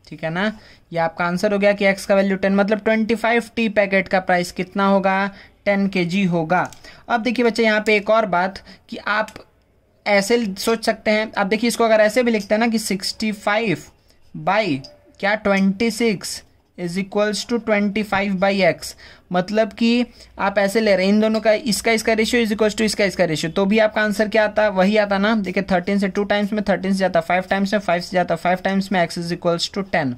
ठीक है ना। ये आपका आंसर हो गया कि x का वैल्यू 10, मतलब 25 टी पैकेट का प्राइस कितना होगा, 10 kg होगा। अब देखिए बच्चे यहाँ पे एक और बात कि आप ऐसे सोच सकते हैं, आप देखिए इसको अगर ऐसे भी लिखते हैं ना कि 65/26 इज इक्वल्स टू 25/x, मतलब कि आप ऐसे ले रहे हैं इन दोनों का, इसका रेशियो इज इक्वल्स टू इसका रेशियो, तो भी आपका आंसर क्या आता, वही आता ना। देखिए 13 से 2 टाइम्स में, 13 से जाता 5 टाइम्स में, 5 से जाता 5 टाइम्स में, x इज इक्वल्स टू 10,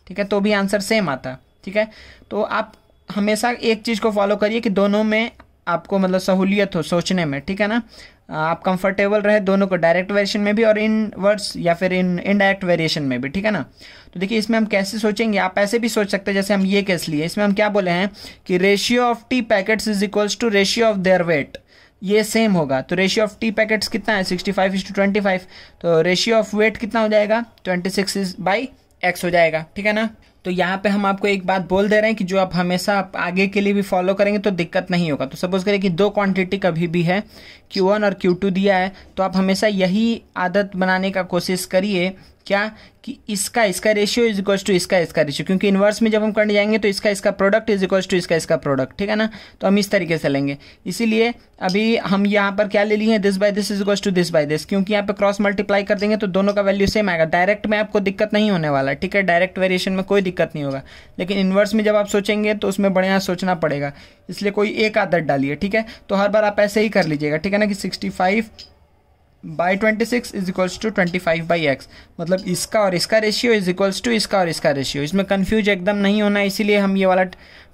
ठीक है, तो भी आंसर सेम आता, ठीक है। तो आप हमेशा एक चीज़ को फॉलो करिए कि दोनों में आपको मतलब सहूलियत हो सोचने में, ठीक है ना। आप कंफर्टेबल रहे दोनों को, डायरेक्ट वेरिएशन में भी और इनवर्स या फिर इनडायरेक्ट वेरिएशन में भी, ठीक है ना। तो देखिए इसमें हम कैसे सोचेंगे, आप ऐसे भी सोच सकते हैं जैसे हम ये केस लिए। इसमें हम क्या बोले हैं कि ratio of tea packets is equals to ratio of their weight, ये सेम होगा। तो रेशियो ऑफ टी पैकेट्स कितना है, 65:25, तो रेशियो ऑफ वेट कितना हो जाएगा, 26/x हो जाएगा, ठीक है ना। तो यहाँ पे हम आपको एक बात बोल दे रहे हैं कि जो आप हमेशा आप आगे के लिए भी फॉलो करेंगे तो दिक्कत नहीं होगा। तो सपोज करें कि दो क्वांटिटी कभी भी है, Q1 और Q2 दिया है, तो आप हमेशा यही आदत बनाने का कोशिश करिए क्या कि इसका रेशियो इज इक्वल्स टू इसका रेशियो, क्योंकि इन्वर्स में जब हम करने जाएंगे तो इसका प्रोडक्ट इज इक्वल्स टू इसका प्रोडक्ट, ठीक है ना। तो हम इस तरीके से लेंगे। इसीलिए अभी हम यहाँ पर क्या ले लिए हैं, this by this is equals to this by this, क्योंकि यहाँ पे क्रॉस मल्टीप्लाई कर देंगे तो दोनों का वैल्यू सेम आएगा। डायरेक्ट में आपको दिक्कत नहीं होने वाला, ठीक है, डायरेक्ट वेरिएशन में कोई दिक्कत नहीं होगा, लेकिन इन्वर्स में जब आप सोचेंगे तो उसमें बढ़िया सोचना पड़ेगा, इसलिए कोई एक आदत डालिए, ठीक है। तो हर बार आप ऐसे ही कर लीजिएगा, ठीक है ना, कि 65/26 इज इक्वल्स टू 25/x, मतलब इसका और इसका रेशियो इज इक्वल्स टू इसका और इसका रेशियो। इसमें कंफ्यूज एकदम नहीं होना, इसीलिए हम ये वाला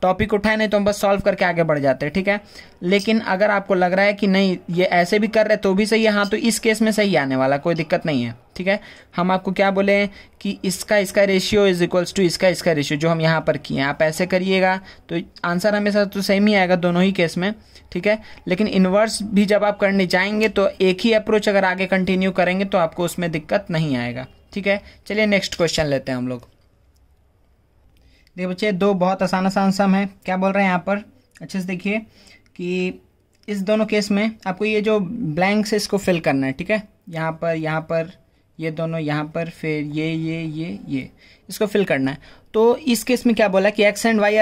टॉपिक उठाए, नहीं तो हम बस सॉल्व करके आगे बढ़ जाते हैं, ठीक है। लेकिन अगर आपको लग रहा है कि नहीं ये ऐसे भी कर रहे तो भी सही है, हाँ, तो इस केस में सही आने वाला, कोई दिक्कत नहीं है, ठीक है। हम आपको क्या बोले कि इसका रेशियो इज इक्वल्स टू इसका रेशियो, जो हम यहाँ पर किए हैं, आप ऐसे करिएगा तो आंसर हमेशा तो सेम ही आएगा दोनों ही केस में, ठीक है। लेकिन इन्वर्स भी जब आप करने जाएंगे तो एक ही अप्रोच अगर आगे कंटिन्यू करेंगे तो आपको उसमें दिक्कत नहीं आएगा, ठीक है। चलिए नेक्स्ट क्वेश्चन लेते हैं हम लोग। देखिए बच्चे, दो बहुत आसान सम है। क्या बोल रहे हैं यहाँ पर, अच्छे से देखिए कि इस दोनों केस में आपको ये जो ब्लैंक से इसको फिल करना है, ठीक है। यहाँ पर ये दोनों, यहाँ पर फिर ये इसको फिल करना है। तो इस केस में क्या बोला कि x and y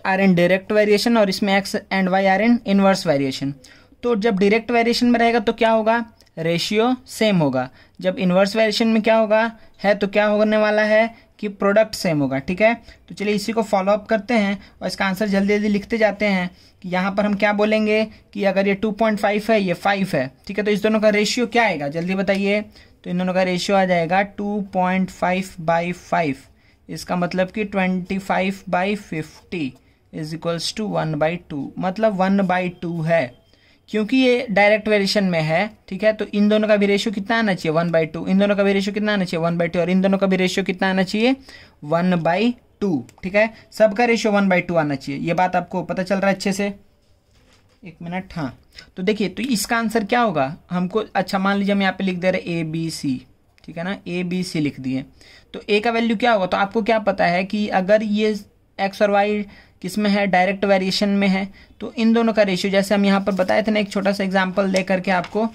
are in direct variation, और इसमें x and y are in inverse variation. तो जब डायरेक्ट वेरिएशन में रहेगा तो क्या होगा, रेशियो सेम होगा। जब इनवर्स वेरिएशन में क्या होगा है तो क्या होने वाला है कि प्रोडक्ट सेम होगा, ठीक है। तो चलिए इसी को फॉलो अप करते हैं और इसका आंसर जल्दी जल्दी लिखते जाते हैं कि यहाँ पर हम क्या बोलेंगे कि अगर ये 2.5 है, ये 5 है, ठीक है, तो इस दोनों का रेशियो क्या आएगा, जल्दी बताइए। तो इन दोनों का रेशियो आ जाएगा 2.5/5, इसका मतलब कि 25/50 इज इक्वल्स टू 1/2, मतलब 1/2 है, क्योंकि ये डायरेक्ट वेरिएशन में है, ठीक है। तो इन दोनों का भी रेशियो कितना आना चाहिए, 1/2, इन दोनों का भी रेशियो कितना आना चाहिए, 1/2, और इन दोनों का भी रेशियो कितना आना चाहिए, 1/2, ठीक है। सबका रेशियो 1/2 आना चाहिए। ये बात आपको पता चल रहा है अच्छे से, एक मिनट, हाँ। तो देखिए, तो इसका आंसर क्या होगा हमको, अच्छा मान लीजिए हम यहाँ पे लिख दे रहे ABC, ठीक है ना, ABC लिख दिए, तो A का वैल्यू क्या होगा। तो आपको क्या पता है कि अगर ये x और y किस में है, डायरेक्ट वेरिएशन में है, तो इन दोनों का रेशियो, जैसे हम यहाँ पर बताए थे ना, एक छोटा सा एग्जांपल ले करके आपको,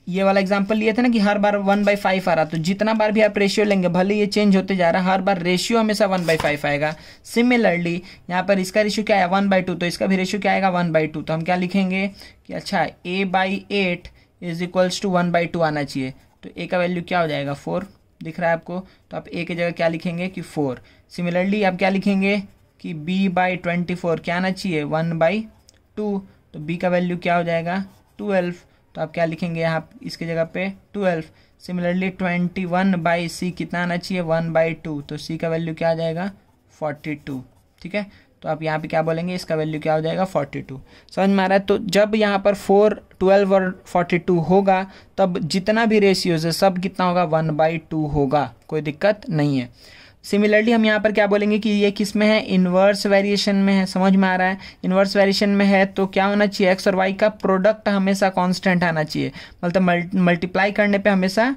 ये वाला एग्जांपल लिए थे ना कि हर बार 1/5 आ रहा, तो जितना बार भी आप रेशियो लेंगे, भले ये चेंज होते जा रहा है, हर बार रेशियो हमेशा 1/5 आएगा। सिमिलरली यहाँ पर इसका रेशियो क्या है, 1/2, तो इसका भी रेशियो क्या आएगा, 1/2। तो हम क्या लिखेंगे कि अच्छा A/8 इज इक्वल्स टू 1/2 आना चाहिए। तो A का वैल्यू क्या हो जाएगा, 4 दिख रहा है आपको, तो आप A की जगह क्या लिखेंगे कि 4। सिमिलरली आप क्या लिखेंगे कि B/24 क्या आना चाहिए, 1/2, तो B का वैल्यू क्या हो जाएगा, 12, तो आप क्या लिखेंगे यहाँ इसके जगह पे 12। सिमिलरली 21/C कितना आना चाहिए, 1/2, तो C का वैल्यू क्या आ जाएगा, 42, ठीक है। तो आप यहाँ पे क्या बोलेंगे, इसका वैल्यू क्या हो जाएगा, 42। समझ में आ रहा है। तो जब यहाँ पर 4, 12 और 42 होगा, तब जितना भी रेशियोज है सब कितना होगा, 1/2 होगा, कोई दिक्कत नहीं है। सिमिलरली हम यहाँ पर क्या बोलेंगे कि ये किस में है, इन्वर्स वेरिएशन में है। समझ में आ रहा है, इन्वर्स वेरिएशन में है तो क्या होना चाहिए, x और y का प्रोडक्ट हमेशा कांस्टेंट आना चाहिए, मतलब मल्टीप्लाई करने पे हमेशा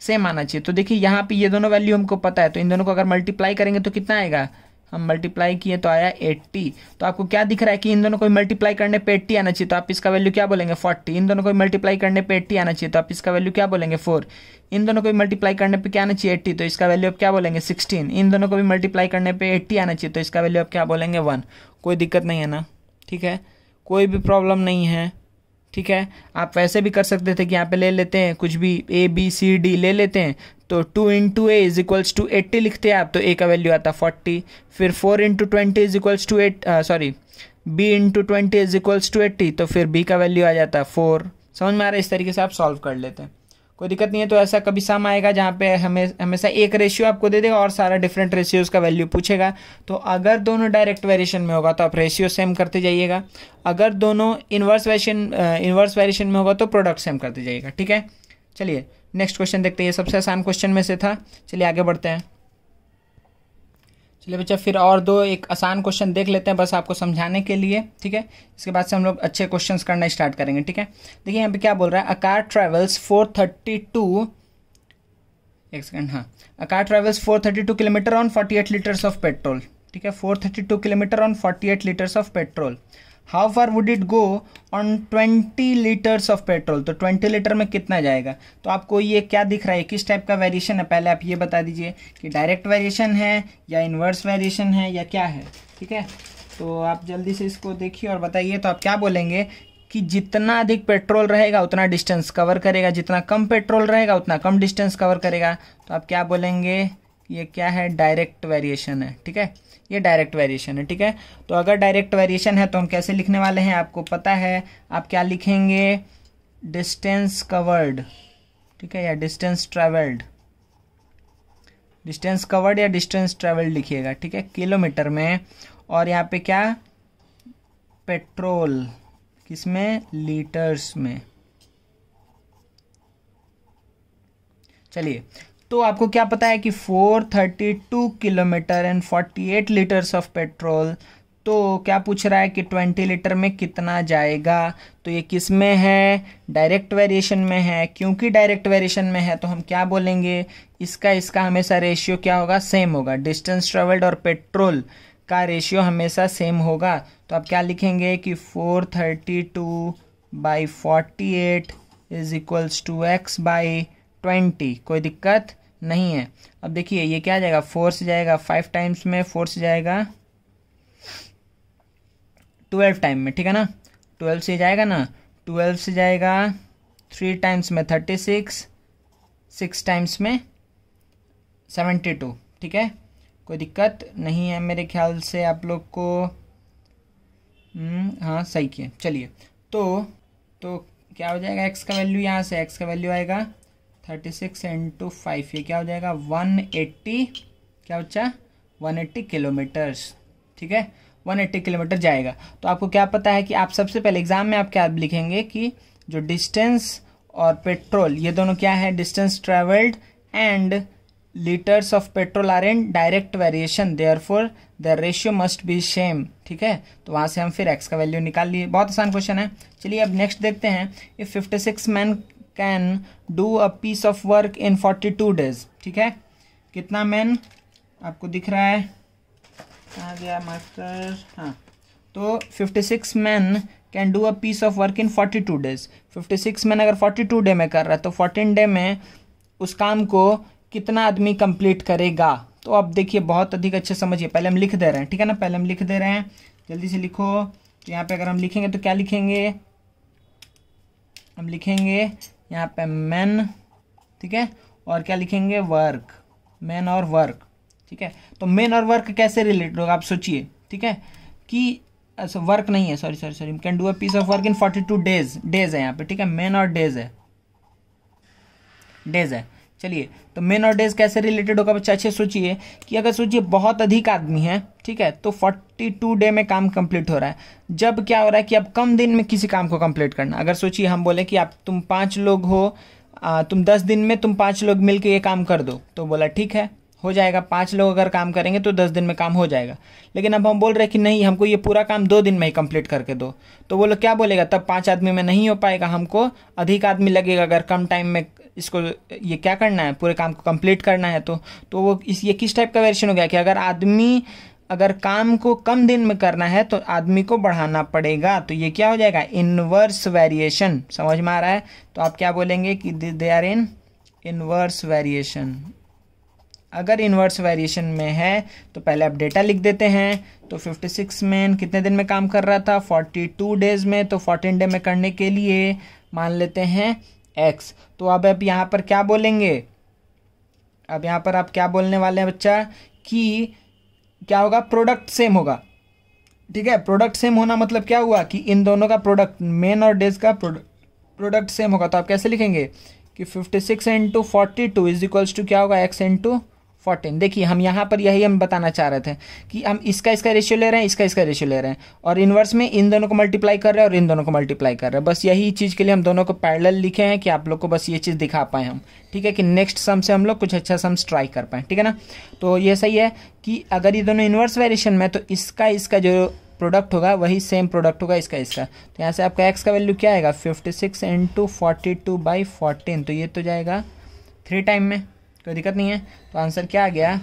सेम आना चाहिए। तो देखिए यहाँ पे ये दोनों वैल्यू हमको पता है, तो इन दोनों को अगर मल्टीप्लाई करेंगे तो कितना आएगा, हम मल्टीप्लाई किए तो आया 80। तो आपको क्या दिख रहा है कि इन दोनों को मल्टीप्लाई करने पे 80 आना चाहिए, तो आप इसका वैल्यू क्या बोलेंगे, 40। इन दोनों को मल्टीप्लाई करने पे 80 आना चाहिए, तो आप इसका वैल्यू क्या बोलेंगे, 4। इन दोनों को भी मल्टीप्लाई करने पे क्या आना चाहिए, 80, तो इसका वैल्यू आप क्या बोलेंगे, 16। इन दोनों को भी मल्टीप्लाई करने पे 80 आना चाहिए, तो इसका वैल्यू आप क्या बोलेंगे, 1। कोई दिक्कत नहीं है ना, ठीक है, कोई भी प्रॉब्लम नहीं है, ठीक है। आप वैसे भी कर सकते थे कि यहाँ पे ले लेते हैं कुछ भी ABCD ले लेते हैं, तो 2 × A इज इक्वल्स टू 80 लिखते हैं आप, तो A का वैल्यू आता 40। फिर 4 × 20 is equals to B × 20 is equals to 80, तो फिर B का वैल्यू आ जाता है 4। समझ में आ रहा है, इस तरीके से आप सॉल्व कर लेते हैं, कोई दिक्कत नहीं है। तो ऐसा कभी सम आएगा जहाँ पे हमेशा एक रेशियो आपको दे देगा और सारा डिफरेंट रेशियोज का वैल्यू पूछेगा, तो अगर दोनों डायरेक्ट वेरिएशन में होगा तो आप रेशियो सेम करते जाइएगा, अगर दोनों इन्वर्स वेरिएशन में होगा तो प्रोडक्ट सेम करते जाइएगा, ठीक है। चलिए नेक्स्ट क्वेश्चन देखते हैं, ये सबसे आसान क्वेश्चन में से था। चलिए आगे बढ़ते हैं। चलिए बच्चा, फिर और दो एक आसान क्वेश्चन देख लेते हैं बस आपको समझाने के लिए, ठीक है। इसके बाद से हम लोग अच्छे क्वेश्चंस करना स्टार्ट करेंगे, ठीक है। देखिए यहाँ पे क्या बोल रहा है, अ कार ट्रेवल्स 432 एक सेकंड, हाँ। A car travels 432 kilometre on 48 litres of petrol, ठीक है, 432 kilometre on 48 litres of petrol. How far would it go on 20 litres of petrol, तो 20 लीटर में कितना जाएगा। तो आपको ये क्या दिख रहा है, किस टाइप का वेरिएशन है, पहले आप ये बता दीजिए कि डायरेक्ट वेरिएशन है या इन्वर्स वेरिएशन है या क्या है, ठीक है। तो आप जल्दी से इसको देखिए और बताइए। तो आप क्या बोलेंगे कि जितना अधिक पेट्रोल रहेगा उतना डिस्टेंस कवर करेगा, जितना कम पेट्रोल रहेगा उतना कम डिस्टेंस कवर करेगा। तो आप क्या बोलेंगे, ये क्या है, डायरेक्ट वेरिएशन है, ठीक है, ये डायरेक्ट वेरिएशन है, ठीक है। तो अगर डायरेक्ट वेरिएशन है तो हम कैसे लिखने वाले हैं, आपको पता है। आप क्या लिखेंगे, डिस्टेंस कवर्ड, ठीक है, या डिस्टेंस ट्रेवल्ड, डिस्टेंस कवर्ड या डिस्टेंस ट्रेवल्ड लिखिएगा, ठीक है, किलोमीटर में। और यहाँ पे क्या, पेट्रोल किसमें, लीटर्स में। चलिए, तो आपको क्या पता है कि 432 kilometre and 48 litres of petrol. तो क्या पूछ रहा है कि 20 लीटर में कितना जाएगा। तो ये किस में है, डायरेक्ट वेरिएशन में है। क्योंकि डायरेक्ट वेरिएशन में है तो हम क्या बोलेंगे, इसका हमेशा रेशियो क्या होगा, सेम होगा। डिस्टेंस ट्रेवल्ड और पेट्रोल का रेशियो हमेशा सेम होगा। तो आप क्या लिखेंगे कि 432/48 इज इक्वल्स टू x/20। कोई दिक्कत नहीं है। अब देखिए ये क्या आ जाएगा, 4 से जाएगा 5 टाइम्स में, 4 से जाएगा 12 टाइम में, ठीक है ना। 12 से जाएगा ना, 12 से जाएगा 3 टाइम्स में 36, 6 टाइम्स में 72, ठीक है। कोई दिक्कत नहीं है मेरे ख्याल से आप लोग को। हाँ सही किए। चलिए, तो क्या हो जाएगा, x का वैल्यू, यहाँ से x का वैल्यू आएगा 36 × 5, ये क्या हो जाएगा 180, क्या बच्चा 180 किलोमीटर्स, ठीक है, 180 किलोमीटर जाएगा। तो आपको क्या पता है कि आप सबसे पहले एग्जाम में आप क्या लिखेंगे कि जो डिस्टेंस और पेट्रोल ये दोनों क्या है, distance travelled and litres of petrol are in direct variation, therefore the ratio must be same, ठीक है। तो वहां से हम फिर x का वैल्यू निकाल लिए। बहुत आसान क्वेश्चन है। चलिए अब नेक्स्ट देखते हैं। If 56 man can do a piece of work in 42 days, ठीक है। कितना मैन आपको दिख रहा है, कहाँ गया मास्टर, हाँ। तो 56 man can do a piece of work in 42 days. 56 man अगर 42 डे में कर रहा है तो 14 डे में उस काम को कितना आदमी कंप्लीट करेगा। तो अब देखिए बहुत अधिक अच्छे समझिए। पहले हम लिख दे रहे हैं, ठीक है ना, पहले हम लिख दे रहे हैं, जल्दी से लिखो। तो यहाँ पे अगर हम लिखेंगे तो क्या लिखेंगे, हम लिखेंगे यहाँ पे मैन, ठीक है, और क्या लिखेंगे, वर्क, मैन और वर्क, ठीक है। तो मैन और वर्क कैसे रिलेटेड होगा आप सोचिए, ठीक है, कि अच्छा वर्क नहीं है, sorry, can do a piece of work in 42 days, days है यहाँ पे, ठीक है, मैन और डेज है, डेज है। चलिए, तो मेन और डेज कैसे रिलेटेड होगा बच्चा, अच्छे सोचिए कि अगर सोचिए बहुत अधिक आदमी है, ठीक है, तो 42 डे में काम कंप्लीट हो रहा है। जब क्या हो रहा है कि अब कम दिन में किसी काम को कंप्लीट करना। अगर सोचिए हम बोले कि आप तुम 5 लोग हो, तुम 10 दिन में तुम 5 लोग मिलके ये काम कर दो, तो बोला ठीक है हो जाएगा। 5 लोग अगर काम करेंगे तो 10 दिन में काम हो जाएगा। लेकिन अब हम बोल रहे हैं कि नहीं, हमको ये पूरा काम 2 दिन में ही कंप्लीट करके दो, तो वो लोग क्या बोलेगा, तब 5 आदमी में नहीं हो पाएगा, हमको अधिक आदमी लगेगा अगर कम टाइम में इसको ये क्या करना है, पूरे काम को कंप्लीट करना है। तो वो ये किस टाइप का वेरिएशन हो गया कि अगर काम को कम दिन में करना है तो आदमी को बढ़ाना पड़ेगा। तो ये क्या हो जाएगा, इनवर्स वेरिएशन। समझ में आ रहा है। तो आप क्या बोलेंगे कि they are in inverse variation. अगर इनवर्स वेरिएशन में है तो पहले आप डेटा लिख देते हैं। तो 56 मैन कितने दिन में काम कर रहा था, 42 डेज में। तो 14 डे में करने के लिए मान लेते हैं x। तो अब आप यहाँ पर क्या बोलेंगे, अब यहाँ पर आप क्या बोलने वाले हैं बच्चा, कि क्या होगा, प्रोडक्ट सेम होगा, ठीक है। प्रोडक्ट सेम होना मतलब क्या हुआ कि इन दोनों का प्रोडक्ट, मेन और डेज का प्रोडक्ट सेम होगा। तो आप कैसे लिखेंगे कि 56 × 42 इज इक्वल्स टू क्या होगा, x × 14। देखिए हम यहाँ पर यही हम बताना चाह रहे थे कि हम इसका रेशियो ले रहे हैं, इसका रेशियो ले रहे हैं, और इन्वर्स में इन दोनों को मल्टीप्लाई कर रहे हैं और इन दोनों को मल्टीप्लाई कर रहे हैं। बस यही चीज़ के लिए हम दोनों को पैरेलल लिखे हैं कि आप लोग को बस ये चीज़ दिखा पाए हम, ठीक है, कि नेक्स्ट सम से हम लोग कुछ अच्छा सम ट्राई कर पाएँ, ठीक है ना। तो ये सही है कि अगर ये दोनों इन्वर्स वेरिएशन में तो इसका जो प्रोडक्ट होगा वही सेम प्रोडक्ट होगा इसका। तो यहाँ से आपका x का वैल्यू क्या आएगा, 56 × 42/14। तो ये तो जाएगा 3 टाइम में, कोई दिक्कत नहीं है। तो आंसर क्या आ गया,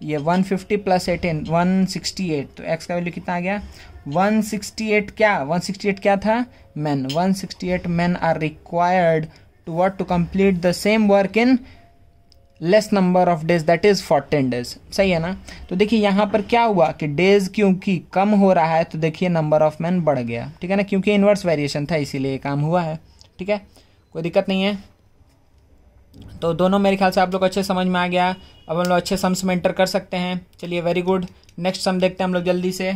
ये 150 प्लस 18 168। तो x का वैल्यू कितना आ गया 168। क्या 168 क्या था, man. 168 man are required to what, to complete the same work in less number of days, that is 14 days. सही है ना। तो देखिए यहाँ पर क्या हुआ कि डेज क्योंकि कम हो रहा है तो देखिए नंबर ऑफ मैन बढ़ गया, ठीक है ना, क्योंकि इन्वर्स वेरिएशन था इसीलिए काम हुआ है, ठीक है, कोई दिक्कत नहीं है। तो दोनों मेरे ख्याल से आप लोग अच्छे समझ में आ गया। अब हम लोग अच्छे सम्स में एंटर कर सकते हैं। चलिए वेरी गुड, नेक्स्ट सम देखते हैं हम लोग जल्दी से।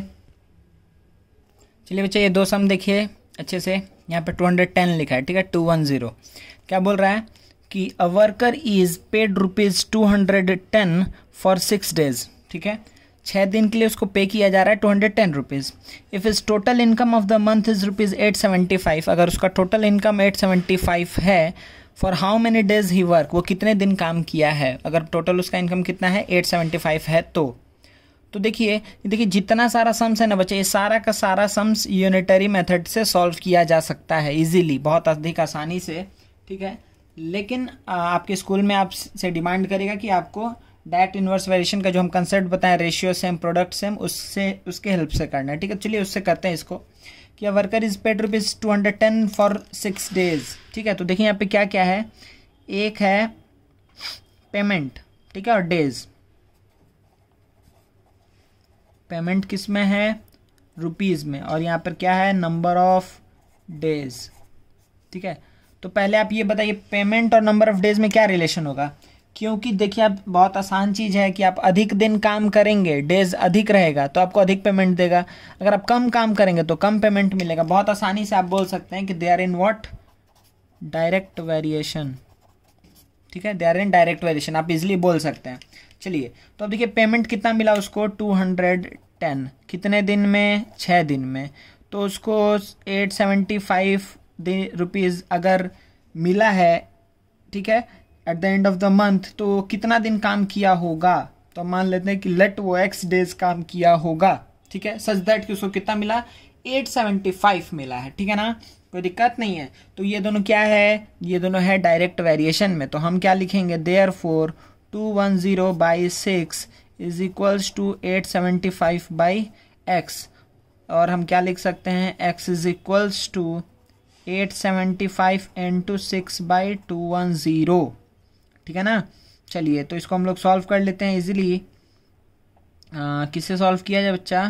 चलिए बच्चे ये दो सम देखिए अच्छे से। यहाँ पे 210 लिखा है, ठीक है, 210। क्या बोल रहा है कि a worker is paid ₹210 for 6 days, ठीक है, 6 दिन के लिए उसको पे किया जा रहा है ₹210। If is total income of the month is ₹875, अगर उसका टोटल इनकम 875 है, for how many days he work, वो कितने दिन काम किया है, अगर टोटल उसका इनकम कितना है 875 है तो देखिए जितना सारा सम्स है ना बच्चे, ये सारा का सारा सम्स यूनिटरी मेथड से सॉल्व किया जा सकता है इजीली, बहुत अधिक आसानी से, ठीक है। लेकिन आपके स्कूल में आपसे डिमांड करेगा कि आपको डायरेक्ट इनवर्स वेरिएशन का जो हम कंसेप्ट बताएं, रेशियो सेम प्रोडक्ट सेम, उसके हेल्प से करना है, ठीक है। चलिए उससे करते हैं इसको कि worker is paid ₹210 for 6 days, ठीक है। तो देखिए यहाँ पे क्या क्या है, एक है पेमेंट, ठीक है, और डेज। पेमेंट किस में है, रुपीज़ में, और यहाँ पर क्या है, नंबर ऑफ डेज, ठीक है। तो पहले आप ये बताइए पेमेंट और नंबर ऑफ डेज में क्या रिलेशन होगा, क्योंकि देखिए आप बहुत आसान चीज़ है कि आप अधिक दिन काम करेंगे, डेज अधिक रहेगा तो आपको अधिक पेमेंट देगा, अगर आप कम काम करेंगे तो कम पेमेंट मिलेगा। बहुत आसानी से आप बोल सकते हैं कि they are in what, direct variation, ठीक है, they are in direct variation, आप इजिली बोल सकते हैं। चलिए तो अब देखिए पेमेंट कितना मिला उसको 210, कितने दिन में, 6 दिन में, तो उसको 875 रुपीज़ अगर मिला है, ठीक है, at the end of the month, तो कितना दिन काम किया होगा, तो मान लेते हैं कि लेट वो x डेज काम किया होगा, ठीक है, सच दैट कि उसको कितना मिला 875 मिला है, ठीक है ना, कोई दिक्कत नहीं है। तो ये दोनों क्या है, ये दोनों है डायरेक्ट वेरिएशन में, तो हम क्या लिखेंगे, therefore 210/6 is equals to 875/x, और हम क्या लिख सकते हैं, x इज इक्वल्स टू 875 × 6/210, ठीक है ना। चलिए तो इसको हम लोग सॉल्व कर लेते हैं इजीली। किससे सॉल्व किया जाए बच्चा,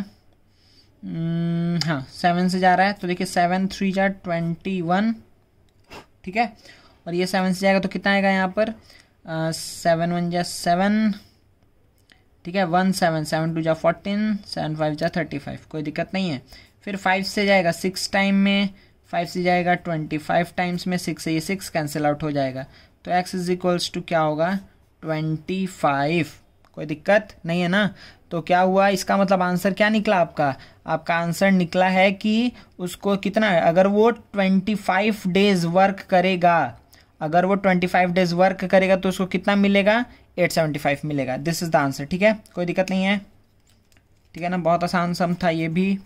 हाँ 7 से जा रहा है, तो देखिए 7 3 जा 21, ठीक है, और ये 7 से जाएगा तो कितना आएगा यहाँ पर 7 1 जा 7, ठीक है, 1 7 7 2 जा 14, 7 5 जा 35, कोई दिक्कत नहीं है। फिर 5 से जाएगा 6 टाइम में, 5 से जाएगा 25 टाइम्स में, 6 से ये 6 कैंसिल आउट हो जाएगा, तो x इज इक्वल्स टू क्या होगा 25, कोई दिक्कत नहीं है ना। तो क्या हुआ, इसका मतलब आंसर क्या निकला आपका आंसर निकला है कि उसको कितना है, अगर वो 25 डेज वर्क करेगा, अगर वो 25 डेज वर्क करेगा तो उसको कितना मिलेगा 875 मिलेगा। दिस इज द आंसर, ठीक है, कोई दिक्कत नहीं है, ठीक है ना, बहुत आसान सम था ये भी।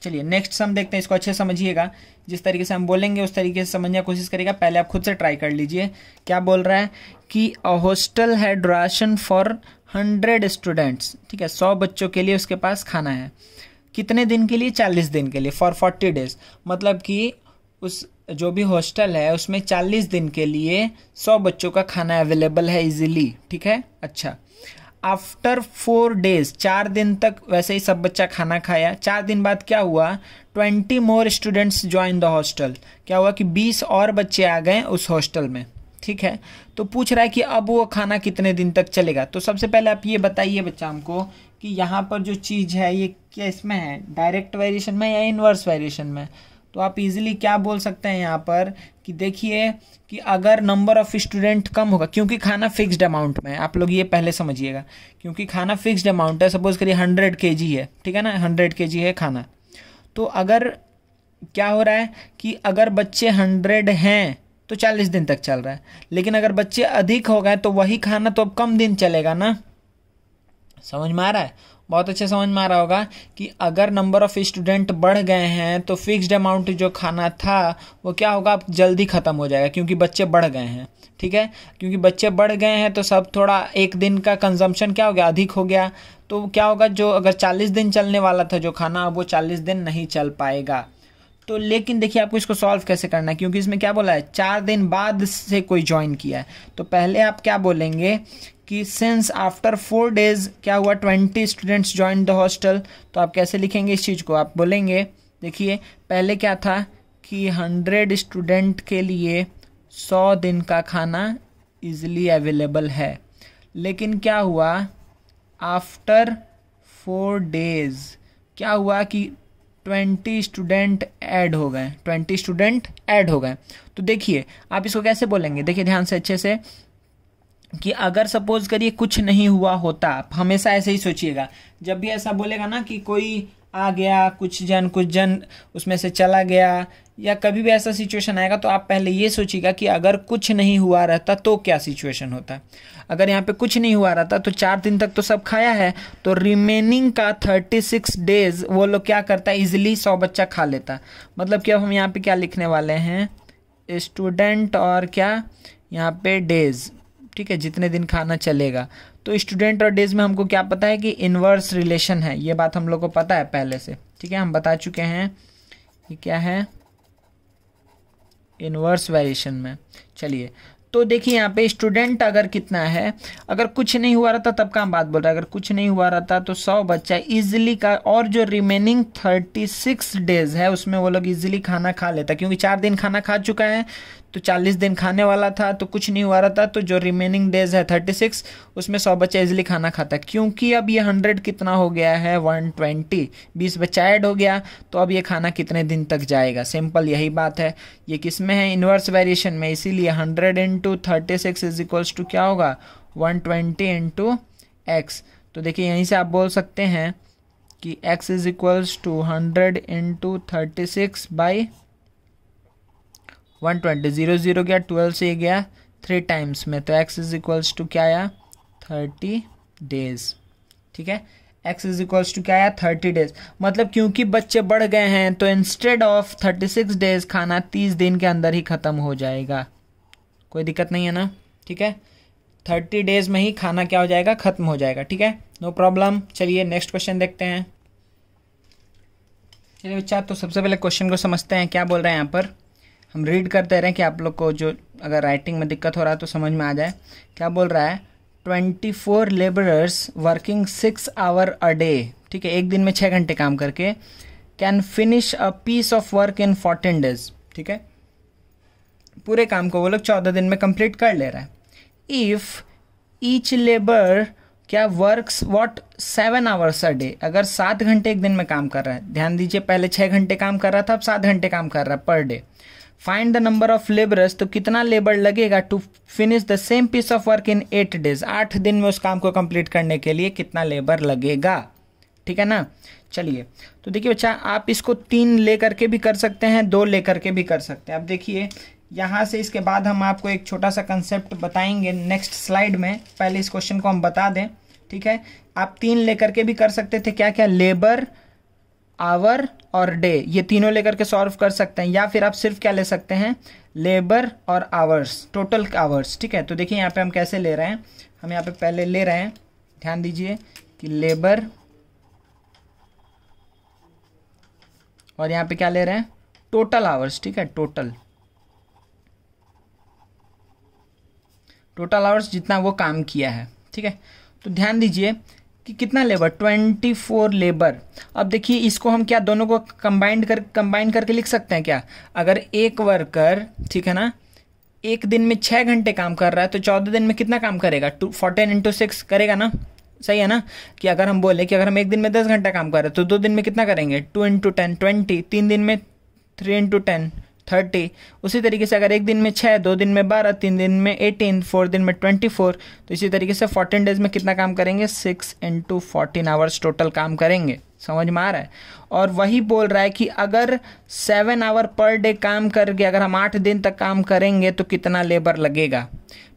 चलिए नेक्स्ट सम देखते हैं, इसको अच्छे समझिएगा, जिस तरीके से हम बोलेंगे उस तरीके से समझने की कोशिश करिएगा, पहले आप खुद से ट्राई कर लीजिए। क्या बोल रहा है कि a hostel had ration for 100 students, ठीक है, 100 बच्चों के लिए उसके पास खाना है, कितने दिन के लिए, 40 दिन के लिए, फॉर 40 डेज, मतलब कि उस जो भी हॉस्टल है उसमें 40 दिन के लिए 100 बच्चों का खाना अवेलेबल है इजीली, ठीक है। अच्छा, आफ्टर 4 डेज, 4 दिन तक वैसे ही सब बच्चा खाना खाया, 4 दिन बाद क्या हुआ 20 more students join the hostel, क्या हुआ कि 20 और बच्चे आ गए उस हॉस्टल में, ठीक है। तो पूछ रहा है कि अब वो खाना कितने दिन तक चलेगा। तो सबसे पहले आप ये बताइए बच्चा हमको कि यहाँ पर जो चीज़ है ये क्या इसमें है, डायरेक्ट वेरिएशन में या इनवर्स वेरिएशन में। तो आप इजीली क्या बोल सकते हैं यहाँ पर कि देखिए कि अगर नंबर ऑफ स्टूडेंट कम होगा, क्योंकि खाना फिक्स्ड अमाउंट में है, आप लोग ये पहले समझिएगा, क्योंकि खाना फिक्स्ड अमाउंट है, सपोज करिए 100 kg है, ठीक है ना, 100 kg है खाना, तो अगर क्या हो रहा है कि अगर बच्चे 100 हैं तो 40 दिन तक चल रहा है, लेकिन अगर बच्चे अधिक हो गए तो वही खाना तो अब कम दिन चलेगा ना, समझ में आ रहा है। बहुत अच्छे समझ में आ रहा होगा कि अगर नंबर ऑफ स्टूडेंट बढ़ गए हैं तो फिक्स्ड अमाउंट जो खाना था वो क्या होगा, अब जल्दी ख़त्म हो जाएगा क्योंकि बच्चे बढ़ गए हैं। ठीक है, क्योंकि बच्चे बढ़ गए हैं तो सब थोड़ा एक दिन का कंजम्पशन क्या हो गया, अधिक हो गया। तो क्या होगा, जो अगर 40 दिन चलने वाला था जो खाना, अब वो 40 दिन नहीं चल पाएगा। तो लेकिन देखिए आपको इसको सॉल्व कैसे करना है, क्योंकि इसमें क्या बोला है, 4 दिन बाद से कोई ज्वाइन किया है। तो पहले आप क्या बोलेंगे कि सिंस आफ्टर 4 डेज क्या हुआ, 20 स्टूडेंट्स ज्वाइन द हॉस्टल। तो आप कैसे लिखेंगे इस चीज़ को, आप बोलेंगे देखिए पहले क्या था कि 100 स्टूडेंट के लिए 100 दिन का खाना इजीली अवेलेबल है, लेकिन क्या हुआ आफ्टर 4 डेज क्या हुआ कि 20 स्टूडेंट ऐड हो गए, 20 स्टूडेंट ऐड हो गए। तो देखिए आप इसको कैसे बोलेंगे, देखिए ध्यान से अच्छे से, कि अगर सपोज करिए कुछ नहीं हुआ होता, आप हमेशा ऐसे ही सोचिएगा, जब भी ऐसा बोलेगा ना कि कोई आ गया, कुछ जन उसमें से चला गया, या कभी भी ऐसा सिचुएशन आएगा, तो आप पहले ये सोचिएगा कि अगर कुछ नहीं हुआ रहता तो क्या सिचुएशन होता। अगर यहाँ पे कुछ नहीं हुआ रहता तो 4 दिन तक तो सब खाया है, तो रिमेनिंग का 36 डेज वो लोग क्या करता है, इजिली 100 बच्चा खा लेता। मतलब कि अब हम यहाँ पे क्या लिखने वाले हैं, स्टूडेंट और क्या यहाँ पे डेज, ठीक है, जितने दिन खाना चलेगा। तो स्टूडेंट और डेज में हमको क्या पता है कि इनवर्स रिलेशन है, ये बात हम लोग को पता है पहले से। ठीक है, हम बता चुके हैं ये क्या है, इनवर्स वेरिएशन में। चलिए तो देखिए यहाँ पे स्टूडेंट अगर कितना है, अगर कुछ नहीं हुआ रहता तब का हम बात बोल रहे हैं, अगर कुछ नहीं हुआ रहता तो 100 बच्चा इजीली का, और जो रिमेनिंग 36 डेज है उसमें वो लोग इजीली खाना खा लेता, क्योंकि 4 दिन खाना खा चुका है तो 40 दिन खाने वाला था, तो कुछ नहीं हुआ रहता, तो जो रिमेनिंग डेज है 36 उसमें 100 बच्चा इजीली खाना खाता है। क्योंकि अब ये 100 कितना हो गया है 120, 20 बच्चा ऐड हो गया, तो अब ये खाना कितने दिन तक जाएगा, सिंपल यही बात है। ये किस में है, इनवर्स वेरिएशन में, इसीलिए 100 इंटू 36 इज इक्वल्स टू क्या होगा 120 इंटू एक्स। तो देखिए यहीं से आप बोल सकते हैं कि x is equals to 100 into 36 by 120, 0 0 गया, 12 से गया 3 टाइम्स में, तो x इज इक्वल्स टू क्या आया 30 डेज। ठीक है, x इज इक्वल्स टू क्या आया 30 डेज। मतलब क्योंकि बच्चे बढ़ गए हैं तो इंस्टेड ऑफ 36 डेज खाना 30 दिन के अंदर ही ख़त्म हो जाएगा, कोई दिक्कत नहीं है ना। ठीक है, 30 डेज में ही खाना क्या हो जाएगा, ख़त्म हो जाएगा। ठीक है, नो प्रॉब्लम। चलिए नेक्स्ट क्वेश्चन देखते हैं। चलिए बच्चा, तो सबसे पहले क्वेश्चन को समझते हैं, क्या बोल रहे हैं यहाँ पर, हम रीड करते रहें कि आप लोग को जो अगर राइटिंग में दिक्कत हो रहा है तो समझ में आ जाए। क्या बोल रहा है, 24 labourers working 6 hour a day, ठीक है, एक दिन में 6 घंटे काम करके, can finish a piece of work in 14 days. ठीक है, पूरे काम को वो लोग 14 दिन में कंप्लीट कर ले रहा है। इफ ईच लेबर क्या works what 7 hours a day, अगर 7 घंटे एक दिन में काम कर रहा है, ध्यान दीजिए पहले 6 घंटे काम कर रहा था, अब 7 घंटे काम कर रहा है per day. Find the number of labourers, तो कितना लेबर लगेगा to finish the same piece of work in 8 days, 8 दिन में उस काम को कंप्लीट करने के लिए कितना लेबर लगेगा। ठीक है ना। चलिए तो देखिए बच्चा, आप इसको 3 लेकर के भी कर सकते हैं, 2 लेकर के भी कर सकते हैं। अब देखिए यहाँ से इसके बाद हम आपको एक छोटा सा कंसेप्ट बताएंगे नेक्स्ट स्लाइड में, पहले इस क्वेश्चन को हम बता दें। ठीक है, आप 3 लेकर के भी कर सकते थे, क्या क्या, लेबर, आवर और डे, ये तीनों लेकर के सॉल्व कर सकते हैं, या फिर आप सिर्फ क्या ले सकते हैं, लेबर और आवर्स, टोटल आवर्स। ठीक है, तो देखिए यहाँ पे हम कैसे ले रहे हैं, हम यहाँ पे पहले ले रहे हैं, ध्यान दीजिए कि लेबर, और यहाँ पे क्या ले रहे हैं, टोटल आवर्स। ठीक है, टोटल आवर्स जितना वो काम किया है। ठीक है, तो ध्यान दीजिए कि कितना लेबर, 24 लेबर। अब देखिए इसको हम क्या दोनों को कंबाइन करके लिख सकते हैं क्या, अगर एक वर्कर, ठीक है ना, एक दिन में 6 घंटे काम कर रहा है तो 14 दिन में कितना काम करेगा, 14 इंटू 6 करेगा ना, सही है ना। कि अगर हम बोले कि अगर हम एक दिन में 10 घंटा काम कर रहे हैं तो 2 दिन में कितना करेंगे, 2 इंटू 10 20, 3 दिन में 3 इंटू 10 30। उसी तरीके से अगर एक दिन में 6, 2 दिन में 12, 3 दिन में 18, 4 दिन में 24, तो इसी तरीके से 14 डेज में कितना काम करेंगे, 6 इंटू 14 आवर्स टोटल काम करेंगे। समझ में आ रहा है। और वही बोल रहा है कि अगर 7 आवर पर डे काम करके अगर हम 8 दिन तक काम करेंगे तो कितना लेबर लगेगा।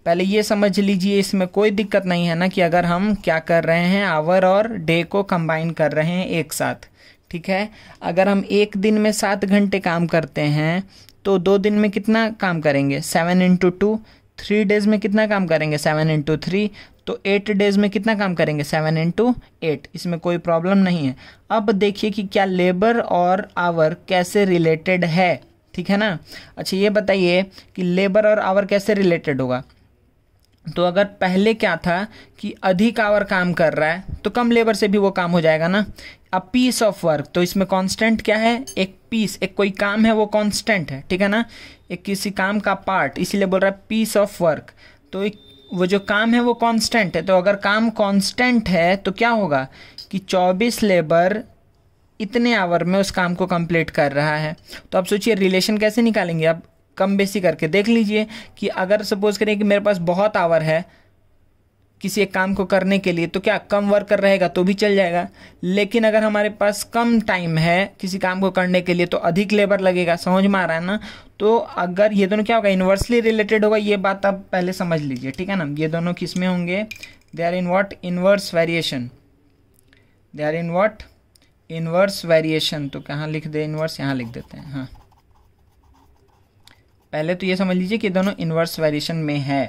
पहले ये समझ लीजिए, इसमें कोई दिक्कत नहीं है ना कि अगर हम क्या कर रहे हैं, आवर और डे को कंबाइन कर रहे हैं एक साथ, ठीक है। अगर हम एक दिन में 7 घंटे काम करते हैं तो 2 दिन में कितना काम करेंगे, 7 इंटू 2। 3 डेज में कितना काम करेंगे, 7 इंटू 3। तो 8 डेज में कितना काम करेंगे, 7 इंटू 8। इसमें कोई प्रॉब्लम नहीं है। अब देखिए कि क्या लेबर और आवर कैसे रिलेटेड है, ठीक है ना। अच्छा ये बताइए कि लेबर और आवर कैसे रिलेटेड होगा। तो अगर पहले क्या था कि अधिक आवर काम कर रहा है तो कम लेबर से भी वो काम हो जाएगा ना। अब पीस ऑफ वर्क, तो इसमें कांस्टेंट क्या है, एक पीस, एक कोई काम है वो कांस्टेंट है, ठीक है ना। एक किसी काम का पार्ट, इसीलिए बोल रहा है पीस ऑफ वर्क। तो वो जो काम है वो कांस्टेंट है। तो अगर काम कांस्टेंट है तो क्या होगा कि 24 लेबर इतने आवर में उस काम को कंप्लीट कर रहा है। तो आप सोचिए रिलेशन कैसे निकालेंगे। आप कम बेसी करके देख लीजिए कि अगर सपोज करें कि मेरे पास बहुत आवर है किसी एक काम को करने के लिए, तो क्या कम वर्कर रहेगा तो भी चल जाएगा। लेकिन अगर हमारे पास कम टाइम है किसी काम को करने के लिए तो अधिक लेबर लगेगा। समझ में आ रहा है ना। तो अगर ये दोनों क्या होगा, इन्वर्सली रिलेटेड होगा। ये बात आप पहले समझ लीजिए, ठीक है ना। ये दोनों किस में होंगे, they are in what, inverse variation. They are in what, inverse variation. तो कहाँ लिख दे इनवर्स, यहाँ लिख देते हैं। हाँ, पहले तो ये समझ लीजिए कि दोनों इनवर्स वेरिएशन में है।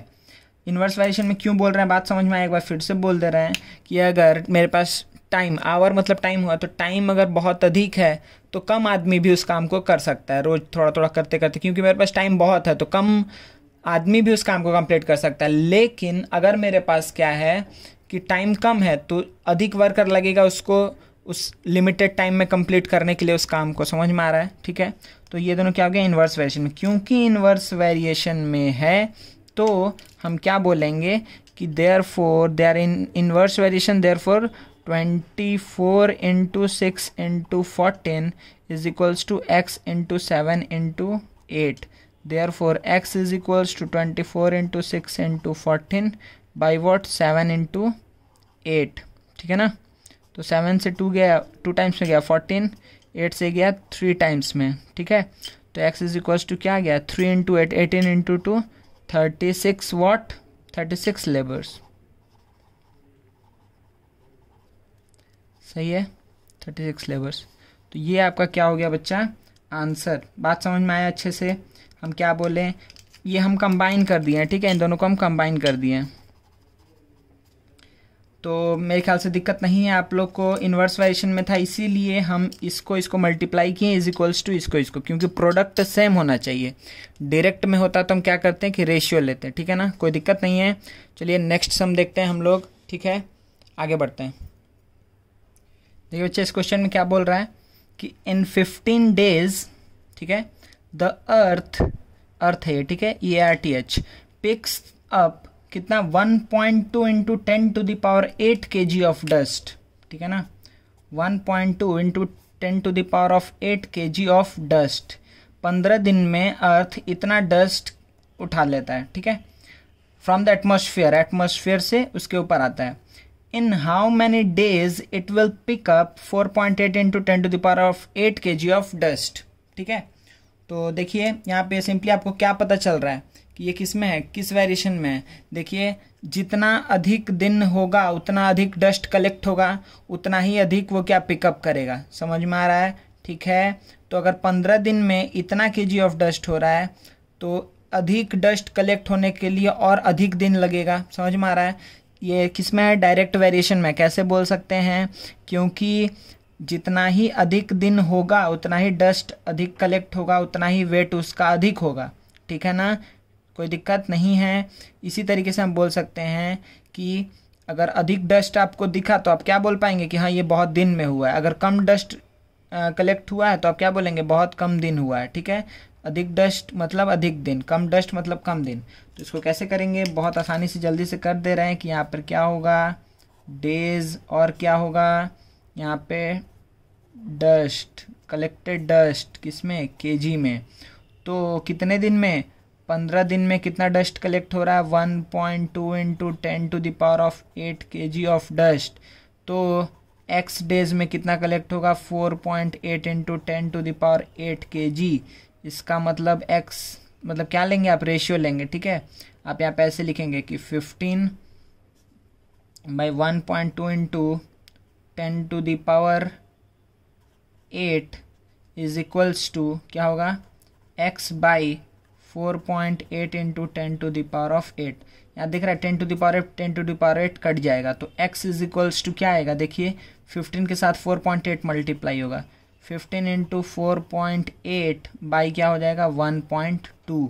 इनवर्स वेरिएशन में क्यों बोल रहे हैं, बात समझ में आए, एक बार फिर से बोल दे रहे हैं कि अगर मेरे पास टाइम, आवर मतलब टाइम हुआ, तो टाइम अगर बहुत अधिक है तो कम आदमी भी उस काम को कर सकता है रोज थोड़ा थोड़ा करते करते, क्योंकि मेरे पास टाइम बहुत है तो कम आदमी भी उस काम को कंप्लीट कर सकता है। लेकिन अगर मेरे पास क्या है कि टाइम कम है तो अधिक वर्कर लगेगा उसको उस लिमिटेड टाइम में कंप्लीट करने के लिए उस काम को। समझ में आ रहा है, ठीक है। तो ये दोनों क्या हो गया, इन्वर्स वेरिएशन में। क्योंकि इन्वर्स वेरिएशन में है तो हम क्या बोलेंगे कि therefore they are in inverse variation, therefore 24 into 6 into 14 is equals to x into 7 into 8। Therefore x is equals to 24 into 6 into 14 by what, 7 into 8, ठीक है ना। तो 7 से 2 गया, 2 टाइम्स में गया 14, 8 से गया 3 टाइम्स में, ठीक है। तो x इज इक्वल्स टू क्या गया, 3 इंटू 8, 18 इंटू 2, 36 वॉट, 36 लेबर्स। सही है, 36 लेबर्स। तो ये आपका क्या हो गया बच्चा, आंसर। बात समझ में आया अच्छे से। हम क्या बोलें, ये हम कंबाइन कर दिए हैं, ठीक है। इन दोनों को हम कंबाइन कर दिए हैं तो मेरे ख्याल से दिक्कत नहीं है आप लोग को। इन्वर्स वेरिएशन में था इसीलिए हम इसको मल्टीप्लाई किए इज इक्वल्स टू इसको, क्योंकि प्रोडक्ट सेम होना चाहिए। डायरेक्ट में होता तो हम क्या करते हैं कि रेशियो लेते हैं, ठीक है ना। कोई दिक्कत नहीं है। चलिए नेक्स्ट सम देखते हैं हम लोग, ठीक है। आगे बढ़ते हैं। देखिए बच्चे इस क्वेश्चन में क्या बोल रहा है कि इन 15 डेज, ठीक है, द अर्थ है, ठीक है, EARTH पिक्स अप कितना 1.2 into 10 to the power 8 kg of dust, ठीक है ना। 1.2 into 10 to the power of 8 kg of dust. 15 दिन में अर्थ इतना डस्ट उठा लेता है, ठीक है, फ्रॉम द एटमॉस्फेयर, एटमॉस्फेयर से उसके ऊपर आता है। In how many days it will pick up 4.8 into 10 to the power of 8 kg of dust, ठीक है। तो देखिए यहाँ पे सिंपली आपको क्या पता चल रहा है कि ये किस में है, किस वेरिएशन में है। देखिए जितना अधिक दिन होगा उतना अधिक डस्ट कलेक्ट होगा, उतना ही अधिक वो क्या पिकअप करेगा। समझ में आ रहा है, ठीक है। तो अगर 15 दिन में इतना kg ऑफ डस्ट हो रहा है तो अधिक डस्ट कलेक्ट होने के लिए और अधिक दिन लगेगा। समझ में आ रहा है। ये किस में है, डायरेक्ट वेरिएशन में। कैसे बोल सकते हैं, क्योंकि जितना ही अधिक दिन होगा उतना ही डस्ट अधिक कलेक्ट होगा, उतना ही वेट उसका अधिक होगा, ठीक है ना। कोई दिक्कत नहीं है। इसी तरीके से हम बोल सकते हैं कि अगर अधिक डस्ट आपको दिखा तो आप क्या बोल पाएंगे कि हाँ ये बहुत दिन में हुआ है। अगर कम डस्ट कलेक्ट हुआ है तो आप क्या बोलेंगे, बहुत कम दिन हुआ है, ठीक है। अधिक डस्ट मतलब अधिक दिन, कम डस्ट मतलब कम दिन। तो इसको कैसे करेंगे, बहुत आसानी से जल्दी से कर दे रहे हैं कि यहाँ पर क्या होगा, डेज, और क्या होगा यहाँ पे डस्ट, कलेक्टेड डस्ट किसमें, kg में। तो कितने दिन में, 15 दिन में कितना डस्ट कलेक्ट हो रहा है, 1.2 into 10 to the power of 8 kg of dust. तो x डेज में कितना कलेक्ट होगा, 4.8 into 10 to the power 8 kg। इसका मतलब x मतलब क्या लेंगे आप, रेशियो लेंगे, ठीक है। आप यहाँ पे ऐसे लिखेंगे कि 15 by 1.2 into 10⁸ is equals to क्या होगा, x बाई 4.8 इंटू 10⁸8। यहाँ दिख रहा है 10⁸8 कट जाएगा तो x इज इक्वल्स टू क्या आएगा, देखिए 15 के साथ 4.8 मल्टीप्लाई होगा, 15 इंटू 4.8 बाई क्या हो जाएगा 1.2।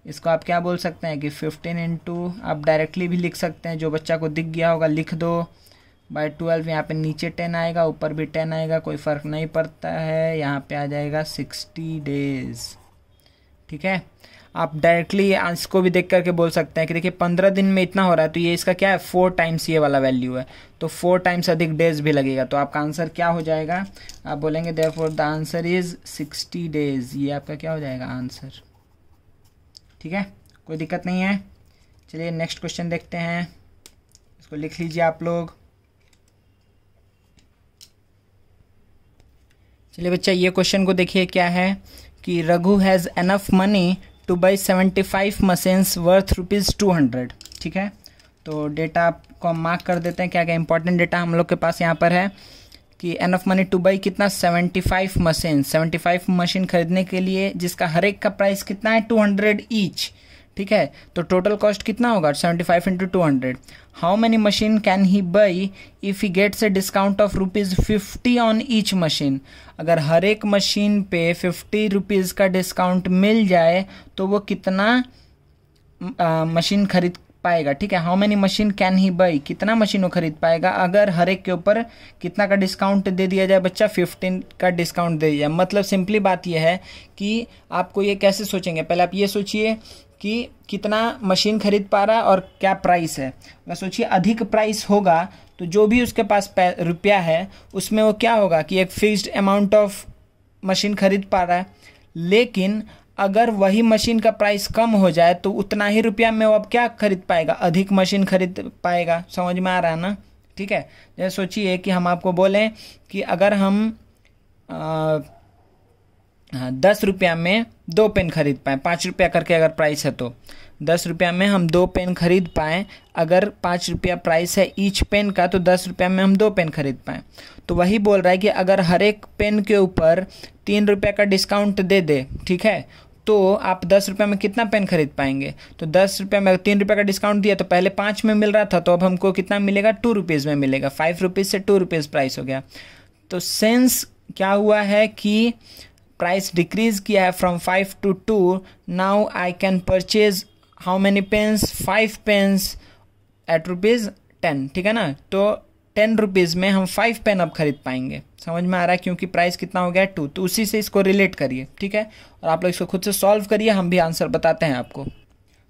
इसको आप क्या बोल सकते हैं कि 15 इंटू, आप डायरेक्टली भी लिख सकते हैं, जो बच्चा को दिख गया होगा लिख दो, बाई 12। यहाँ पे नीचे 10 आएगा, ऊपर भी 10 आएगा, कोई फ़र्क नहीं पड़ता है। यहाँ पे आ जाएगा 60 डेज। ठीक है, आप डायरेक्टली इसको भी देख करके बोल सकते हैं कि देखिए 15 दिन में इतना हो रहा है, तो ये इसका क्या है 4 टाइम्स ये वाला वैल्यू है, तो 4 टाइम्स अधिक डेज भी लगेगा। तो आपका आंसर क्या हो जाएगा, आप बोलेंगे therefore the answer is 60 days. ये आपका क्या हो जाएगा आंसर। ठीक है, कोई दिक्कत नहीं है। चलिए नेक्स्ट क्वेश्चन देखते हैं, इसको लिख लीजिए आप लोग। चलिए बच्चा, ये क्वेश्चन को देखिए क्या है कि Raghu has enough money two by 75 machines worth ₹200। ठीक है, तो डेटा को हम मार्क कर देते हैं, क्या क्या इंपॉर्टेंट डेटा हम लोग के पास यहाँ पर है कि एनफ मनी टू बाई कितना 75 मशीन, 75 मशीन खरीदने के लिए, जिसका हर एक का प्राइस कितना है 200 ईच। ठीक है, तो टोटल कॉस्ट कितना होगा 75 into 200। How many machine can he buy if he gets a discount of ₹50 on each machine. अगर हर एक मशीन पे 50 रुपीज़ का डिस्काउंट मिल जाए तो वो कितना मशीन खरीद पाएगा। ठीक है, how many machine can he by, कितना मशीन वो खरीद पाएगा अगर हर एक के ऊपर कितना का डिस्काउंट दे दिया जाए बच्चा, 15 का डिस्काउंट दे दिया जाए। मतलब सिंपली बात यह है कि आपको ये कैसे सोचेंगे, पहले आप ये सोचिए कि कितना मशीन खरीद पा रहा है और क्या प्राइस है। अगर सोचिए अधिक प्राइस होगा तो जो भी उसके पास रुपया है उसमें वो क्या होगा कि एक फिक्स्ड अमाउंट ऑफ मशीन खरीद पा रहा है, लेकिन अगर वही मशीन का प्राइस कम हो जाए तो उतना ही रुपया में वो अब क्या खरीद पाएगा, अधिक मशीन खरीद पाएगा। समझ में आ रहा है ना। ठीक है, जैसे सोचिए कि हम आपको बोलें कि अगर हम 10 रुपया में 2 पेन खरीद पाएँ, 5 रुपया करके अगर प्राइस है तो 10 रुपया में हम 2 पेन खरीद पाएँ। अगर 5 रुपया प्राइस है ईच पेन का तो 10 रुपया में हम 2 पेन खरीद पाएँ। तो वही बोल रहा है कि अगर हर एक पेन के ऊपर 3 रुपये का डिस्काउंट दे दे, ठीक है, तो आप 10 रुपये में कितना पेन खरीद पाएंगे। तो 10 रुपये में 3 रुपये का डिस्काउंट दिया तो पहले 5 में मिल रहा था, तो अब हमको कितना मिलेगा 2 रुपीज़ में मिलेगा। 5 रुपीज़ से 2 रुपीज़ प्राइस हो गया। तो सेंस क्या हुआ है कि प्राइस डिक्रीज किया है from 5 to 2। Now I can purchase how many pens, 5 pens at ₹10। ठीक है ना, तो 10 रुपीज़ में हम 5 पेन अब खरीद पाएंगे। समझ में आ रहा है, क्योंकि प्राइस कितना हो गया 2। तो उसी से इसको रिलेट करिए। ठीक है, और आप लोग इसको खुद से सॉल्व करिए, हम भी आंसर बताते हैं आपको।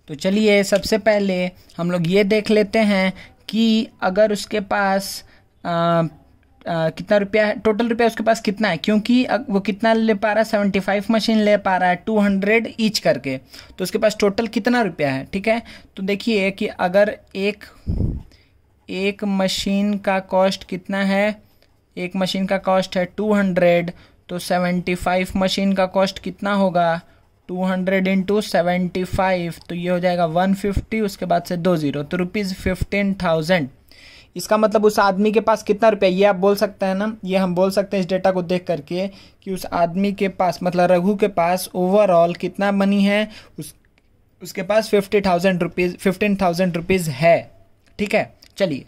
तो चलिए सबसे पहले हम लोग ये देख लेते हैं कि अगर उसके पास कितना रुपया है, टोटल रुपया उसके पास कितना है, क्योंकि वो कितना ले पा रहा है 75 मशीन ले पा रहा है 200 ईच करके, तो उसके पास टोटल कितना रुपया है। ठीक है, तो देखिए कि अगर एक मशीन का कॉस्ट कितना है, एक मशीन का कॉस्ट है 200, तो 75 मशीन का कॉस्ट कितना होगा 200 इंटू 75, तो ये हो जाएगा 150, उसके बाद से 20, तो ₹15,000। इसका मतलब उस आदमी के पास कितना रुपया, ये आप बोल सकते हैं ना, ये हम बोल सकते हैं इस डेटा को देख करके कि उस आदमी के पास मतलब रघु के पास ओवरऑल कितना मनी है, उसके पास 15,000 रुपीज़ है। ठीक है, चलिए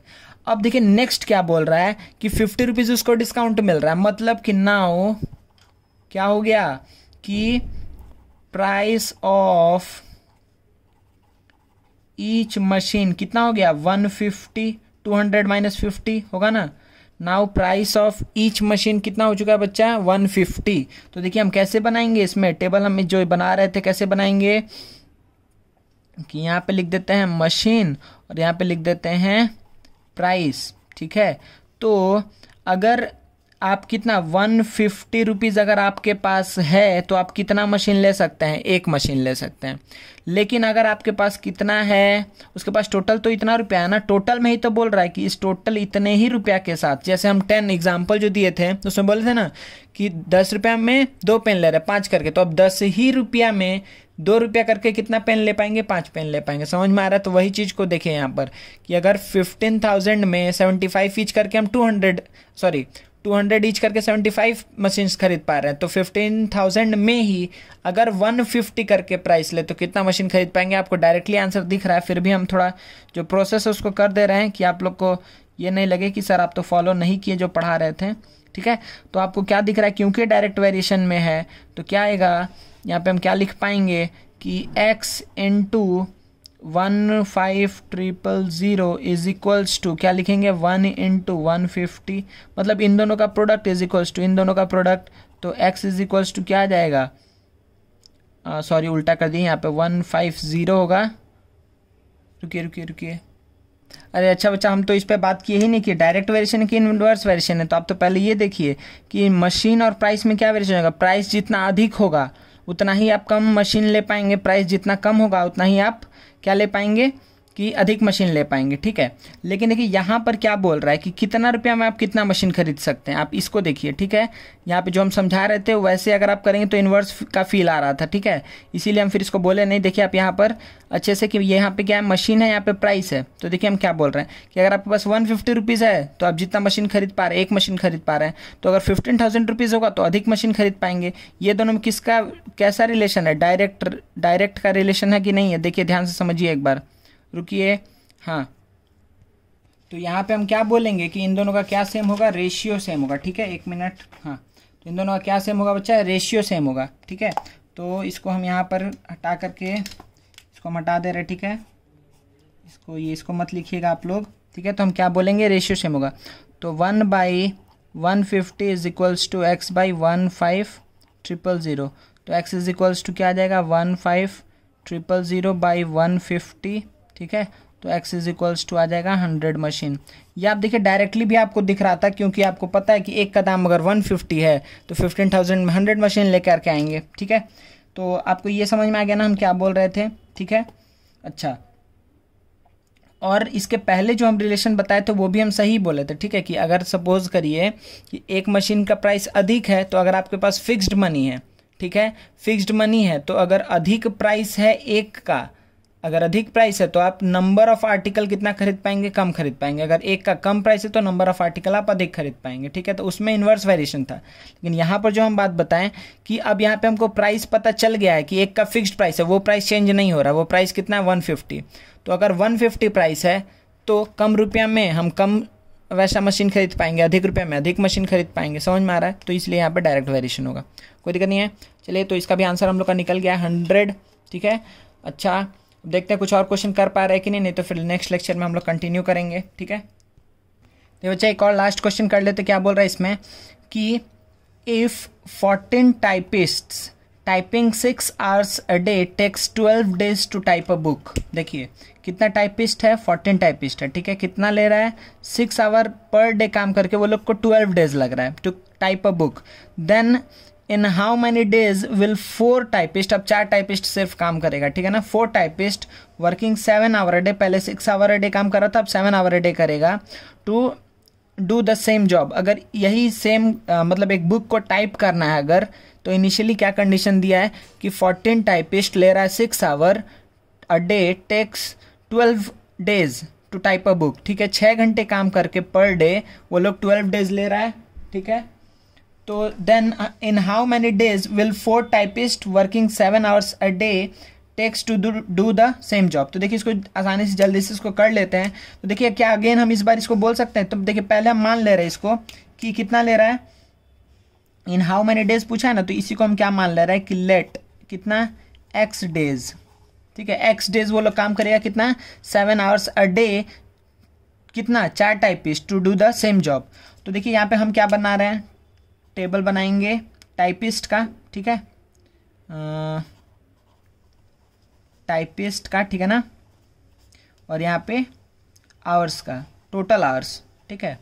अब देखिए नेक्स्ट क्या बोल रहा है कि 50 रुपीज़ उसको डिस्काउंट मिल रहा है, मतलब कि नाउ क्या हो गया कि प्राइस ऑफ ईच मशीन कितना हो गया 150, 200 माइनस 50 होगा ना। Now price of each machine कितना हो चुका है बच्चा 150। तो देखिए हम कैसे बनाएंगे, इसमें टेबल हम जो बना रहे थे कैसे बनाएंगे कि यहाँ पे लिख देते हैं मशीन और यहाँ पे लिख देते हैं प्राइस। ठीक है, तो अगर आप कितना 150 रुपीज़ अगर आपके पास है तो आप कितना मशीन ले सकते हैं, एक मशीन ले सकते हैं। लेकिन अगर आपके पास कितना है, उसके पास टोटल तो इतना रुपया है ना, टोटल में ही तो बोल रहा है कि इस टोटल इतने ही रुपया के साथ, जैसे हम 10 एग्जाम्पल जो दिए थे तो उसमें बोले थे ना कि 10 रुपया में 2 पेन ले रहे हैं 5 करके, तो अब 10 ही रुपया में 2 रुपया करके कितना पेन ले पाएंगे, 5 पेन ले पाएंगे। समझ में आ रहा है? तो वही चीज़ को देखें यहाँ पर कि अगर 15,000 में 75 ईच करके हम 200 ईच करके 75 मशीन्स खरीद पा रहे हैं, तो 15,000 में ही अगर 150 करके प्राइस ले तो कितना मशीन खरीद पाएंगे। आपको डायरेक्टली आंसर दिख रहा है, फिर भी हम थोड़ा जो प्रोसेस है उसको कर दे रहे हैं कि आप लोग को ये नहीं लगे कि सर आप तो फॉलो नहीं किए जो पढ़ा रहे थे। ठीक है, तो आपको क्या दिख रहा है, क्योंकि डायरेक्ट वेरिएशन में है तो क्या आएगा, यहाँ पे हम क्या लिख पाएंगे कि x into 15,000 is equals to क्या लिखेंगे, 1 इंटू 150, मतलब इन दोनों का प्रोडक्ट इज इक्वल्स टू इन दोनों का प्रोडक्ट, तो x इज इक्वल्स टू क्या आ जाएगा, सॉरी उल्टा कर दिए, यहाँ पे 150 होगा। रुकिए, अरे अच्छा बच्चा, हम तो इस पे बात किए ही नहीं कि डायरेक्ट वेरिएशन की इनवर्स वेरिएशन है। तो आप तो पहले ये देखिए कि मशीन और प्राइस में क्या वेरिएशन होगा, प्राइस जितना अधिक होगा उतना ही आप कम मशीन ले पाएंगे, प्राइस जितना कम होगा उतना ही आप क्या ले पाएंगे कि अधिक मशीन ले पाएंगे। ठीक है, लेकिन देखिए यहाँ पर क्या बोल रहा है कि कितना रुपया में आप कितना मशीन खरीद सकते हैं, आप इसको देखिए। ठीक है, यहाँ पे जो हम समझा रहे थे वैसे अगर आप करेंगे तो इन्वर्स का फील आ रहा था। ठीक है, इसीलिए हम फिर इसको बोले नहीं। देखिए आप यहाँ पर अच्छे से कि यहाँ पे क्या है, मशीन है, यहाँ पे प्राइस है। तो देखिए हम क्या बोल रहे हैं कि अगर आपके पास 150 रुपीज़ है तो आप जितना मशीन खरीद पा रहे हैं, एक मशीन खरीद पा रहे हैं, तो अगर 15,000 रुपीज़ होगा तो अधिक मशीन खरीद पाएंगे। ये दोनों में किसका कैसा रिलेशन है, डायरेक्ट का रिलेशन है कि नहीं है, देखिए ध्यान से समझिए एक बार, रुकिए। हाँ, तो यहाँ पे हम क्या बोलेंगे कि इन दोनों का क्या सेम होगा, रेशियो सेम होगा। ठीक है, 1 मिनट। हाँ, तो इन दोनों का क्या सेम होगा बच्चा, रेशियो सेम होगा। ठीक है, तो इसको हम यहाँ पर हटा करके इसको हम हटा दे रहे। ठीक है, इसको मत लिखिएगा आप लोग। ठीक है, तो हम क्या बोलेंगे, रेशियो सेम होगा। तो 1/150 is equals to x by 15,000। तो x इज इक्वल्स टू क्या आ जाएगा, 15,000 बाई 150। ठीक है, तो x इज इक्वल्स टू आ जाएगा 100 मशीन। ये आप देखिए डायरेक्टली भी आपको दिख रहा था, क्योंकि आपको पता है कि एक का दाम अगर 150 है तो 15,000 में 100 मशीन लेकर के आएंगे। ठीक है, तो आपको ये समझ में आ गया ना हम क्या बोल रहे थे। ठीक है, अच्छा, और इसके पहले जो हम रिलेशन बताए थे वो भी हम सही बोले थे। ठीक है, कि अगर सपोज करिए कि एक मशीन का प्राइस अधिक है, तो अगर आपके पास फिक्स्ड मनी है, ठीक है, फिक्स्ड मनी है, तो अगर अधिक प्राइस है एक का, अगर अधिक प्राइस है तो आप नंबर ऑफ आर्टिकल कितना खरीद पाएंगे, कम खरीद पाएंगे। अगर एक का कम प्राइस है तो नंबर ऑफ आर्टिकल आप अधिक खरीद पाएंगे। ठीक है, तो उसमें इन्वर्स वेरिएशन था। लेकिन यहाँ पर जो हम बात बताएं कि अब यहाँ पे हमको प्राइस पता चल गया है कि एक का फिक्स्ड प्राइस है, वो प्राइस चेंज नहीं हो रहा, वो प्राइस कितना है, 150। तो अगर 150 प्राइस है तो कम रुपया में हम कम वैसा मशीन खरीद पाएंगे, अधिक रुपया में अधिक मशीन खरीद पाएंगे। समझ में आ रहा है? तो इसलिए यहाँ पर डायरेक्ट वेरिएशन होगा, कोई दिक्कत नहीं है। चलिए, तो इसका भी आंसर हम लोग का निकल गया 100। ठीक है, अच्छा, अब देखते हैं कुछ और क्वेश्चन कर पा रहे हैं कि नहीं तो फिर नेक्स्ट लेक्चर में हम लोग कंटिन्यू करेंगे। ठीक है, तो बच्चा एक और लास्ट क्वेश्चन कर लेते। क्या बोल रहा है इसमें कि if 14 typists typing 6 hours a day takes 12 days to type a book. देखिए कितना टाइपिस्ट है, 14 टाइपिस्ट है। ठीक है, कितना ले रहा है, 6 hour पर डे काम करके वो लोग को 12 days लग रहा है to type a book. Then in how many days will 4 typist, अब 4 टाइपिस्ट सिर्फ काम करेगा। ठीक है ना, 4 typist working 7 hour a day, पहले 6 hour a day काम कर रहा था, अब 7 hour a day करेगा, to do the same job. अगर यही सेम मतलब एक बुक को टाइप करना है अगर, तो इनिशियली क्या कंडीशन दिया है कि 14 टाइपिस्ट ले रहा है 6 hour a day takes 12 days to type a book. ठीक है, 6 घंटे काम करके पर डे वो लोग 12 days ले रहा है। ठीक है, तो then in how many days will 4 typist working 7 hours a day takes to do the same job. तो देखिए इसको आसानी से जल्दी से इसको कर लेते हैं। तो देखिए क्या अगेन हम इस बार इसको बोल सकते हैं। तो देखिए पहले हम मान ले रहे हैं इसको कि कितना ले रहा है, इन हाउ मैनी डेज पूछा है ना, तो इसी को हम क्या मान ले रहे हैं कि लेट कितना x डेज। ठीक है, x डेज वो लोग काम करेगा कितना, 7 hours a day, कितना 4 typist to do the same job. तो देखिए यहाँ पे हम क्या बना रहे हैं, टेबल बनाएंगे टाइपिस्ट का। ठीक है, टाइपिस्ट का, ठीक है ना, और यहाँ पे आवर्स का, टोटल आवर्स। ठीक है,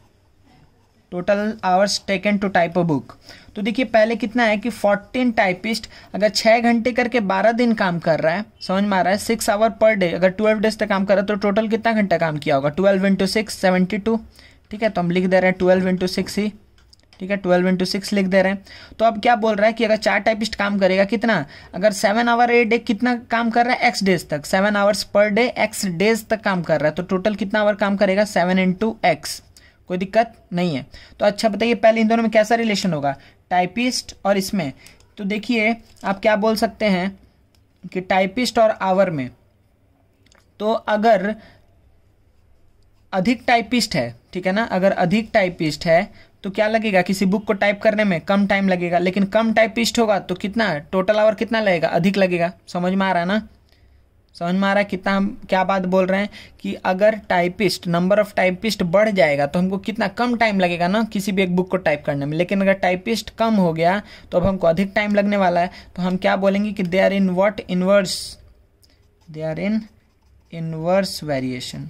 total hours taken to type a book. तो देखिए पहले कितना है कि 14 टाइपिस्ट अगर 6 घंटे करके 12 दिन काम कर रहा है, समझ में आ रहा है, 6 आवर पर डे, अगर 12 डेज तक काम कर रहा है तो टोटल कितना घंटा काम किया होगा, 12 इंटू 6 72। ठीक है, तो हम लिख दे रहे हैं 12 इंटू 6 ही। ठीक है, 12 इंटू 6 लिख दे रहे हैं। तो अब क्या बोल रहा है कि अगर 4 टाइपिस्ट काम करेगा कितना, अगर 7 आवर ए डे कितना काम कर रहा है, एक्स डेज तक, 7 hours per day x days तक काम कर रहा है, तो टोटल कितना आवर काम करेगा, 7 इंटू एक्स। कोई दिक्कत नहीं है। तो अच्छा बताइए पहले इन दोनों में कैसा रिलेशन होगा, टाइपिस्ट और इसमें। तो देखिए आप क्या बोल सकते हैं कि टाइपिस्ट और आवर में, तो अगर अधिक टाइपिस्ट है, ठीक है ना, अगर अधिक टाइपिस्ट है तो क्या लगेगा, किसी बुक को टाइप करने में कम टाइम लगेगा, लेकिन कम टाइपिस्ट होगा तो कितना टोटल आवर कितना लगेगा, अधिक लगेगा। समझ में आ रहा है ना, समझ में आ रहा है कितना हम क्या बात बोल रहे हैं कि अगर टाइपिस्ट, नंबर ऑफ टाइपिस्ट बढ़ जाएगा तो हमको कितना कम टाइम लगेगा ना किसी भी एक बुक को टाइप करने में, लेकिन अगर टाइपिस्ट कम हो गया तो अब हमको अधिक टाइम लगने वाला है। तो हम क्या बोलेंगे कि they are in what, inverse, they are in inverse variation.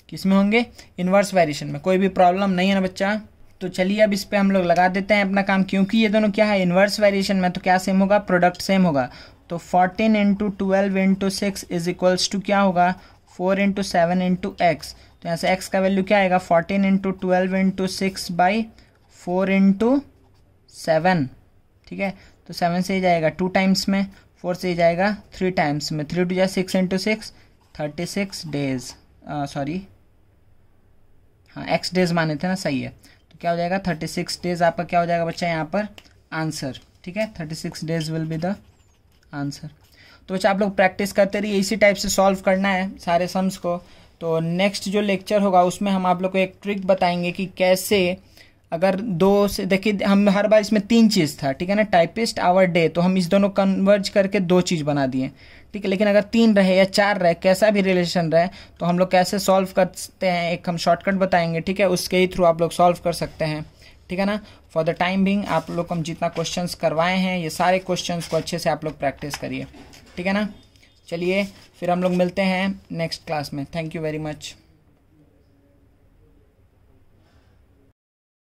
किसमें होंगे, इनवर्स वेरिएशन में। कोई भी प्रॉब्लम नहीं है ना बच्चा। तो चलिए अब इस पे हम लोग लगा देते हैं अपना काम, क्योंकि ये दोनों क्या है, इनवर्स वेरिएशन में, तो क्या सेम होगा, प्रोडक्ट सेम होगा। तो 14 into 12 into 6 is equals to क्या होगा, 4 इंटू 7 इंटू एक्स। तो यहाँ से एक्स का वैल्यू क्या आएगा, 14 इंटू 12 इंटू 6 बाई 4 इंटू 7। ठीक है, तो 7 से ही जाएगा 2 टाइम्स में, 4 से ही जाएगा 3 टाइम्स में, 3 टू जा 6 इंटू 6 36 डेज, सॉरी हाँ एक्स डेज माने थे ना, सही है। तो क्या हो जाएगा 36 डेज आपका क्या हो जाएगा बच्चा यहाँ पर आंसर। ठीक है, 36 days will be the answer. तो बच्चा आप लोग प्रैक्टिस करते रहिए, इसी टाइप से सॉल्व करना है सारे सम्स को। तो नेक्स्ट जो लेक्चर होगा उसमें हम आप लोग को एक ट्रिक बताएंगे कि कैसे अगर दो से, देखिए हम हर बार इसमें 3 चीज़ था, ठीक है ना, टाइपिस्ट, आवर, डे, तो हम इस दोनों कन्वर्ज करके 2 चीज़ बना दिए। ठीक है, लेकिन अगर 3 रहे या 4 रहे, कैसा भी रिलेशन रहे, तो हम लोग कैसे सॉल्व करते हैं एक हम शॉर्टकट बताएंगे। ठीक है, उसके ही थ्रू आप लोग सॉल्व कर सकते हैं। ठीक है ना, फॉर द टाइम बिंग आप लोग को हम जितना क्वेश्चंस करवाए हैं ये सारे क्वेश्चंस को अच्छे से आप लोग प्रैक्टिस करिए। ठीक है ना, चलिए फिर हम लोग मिलते हैं नेक्स्ट क्लास में। Thank you very much.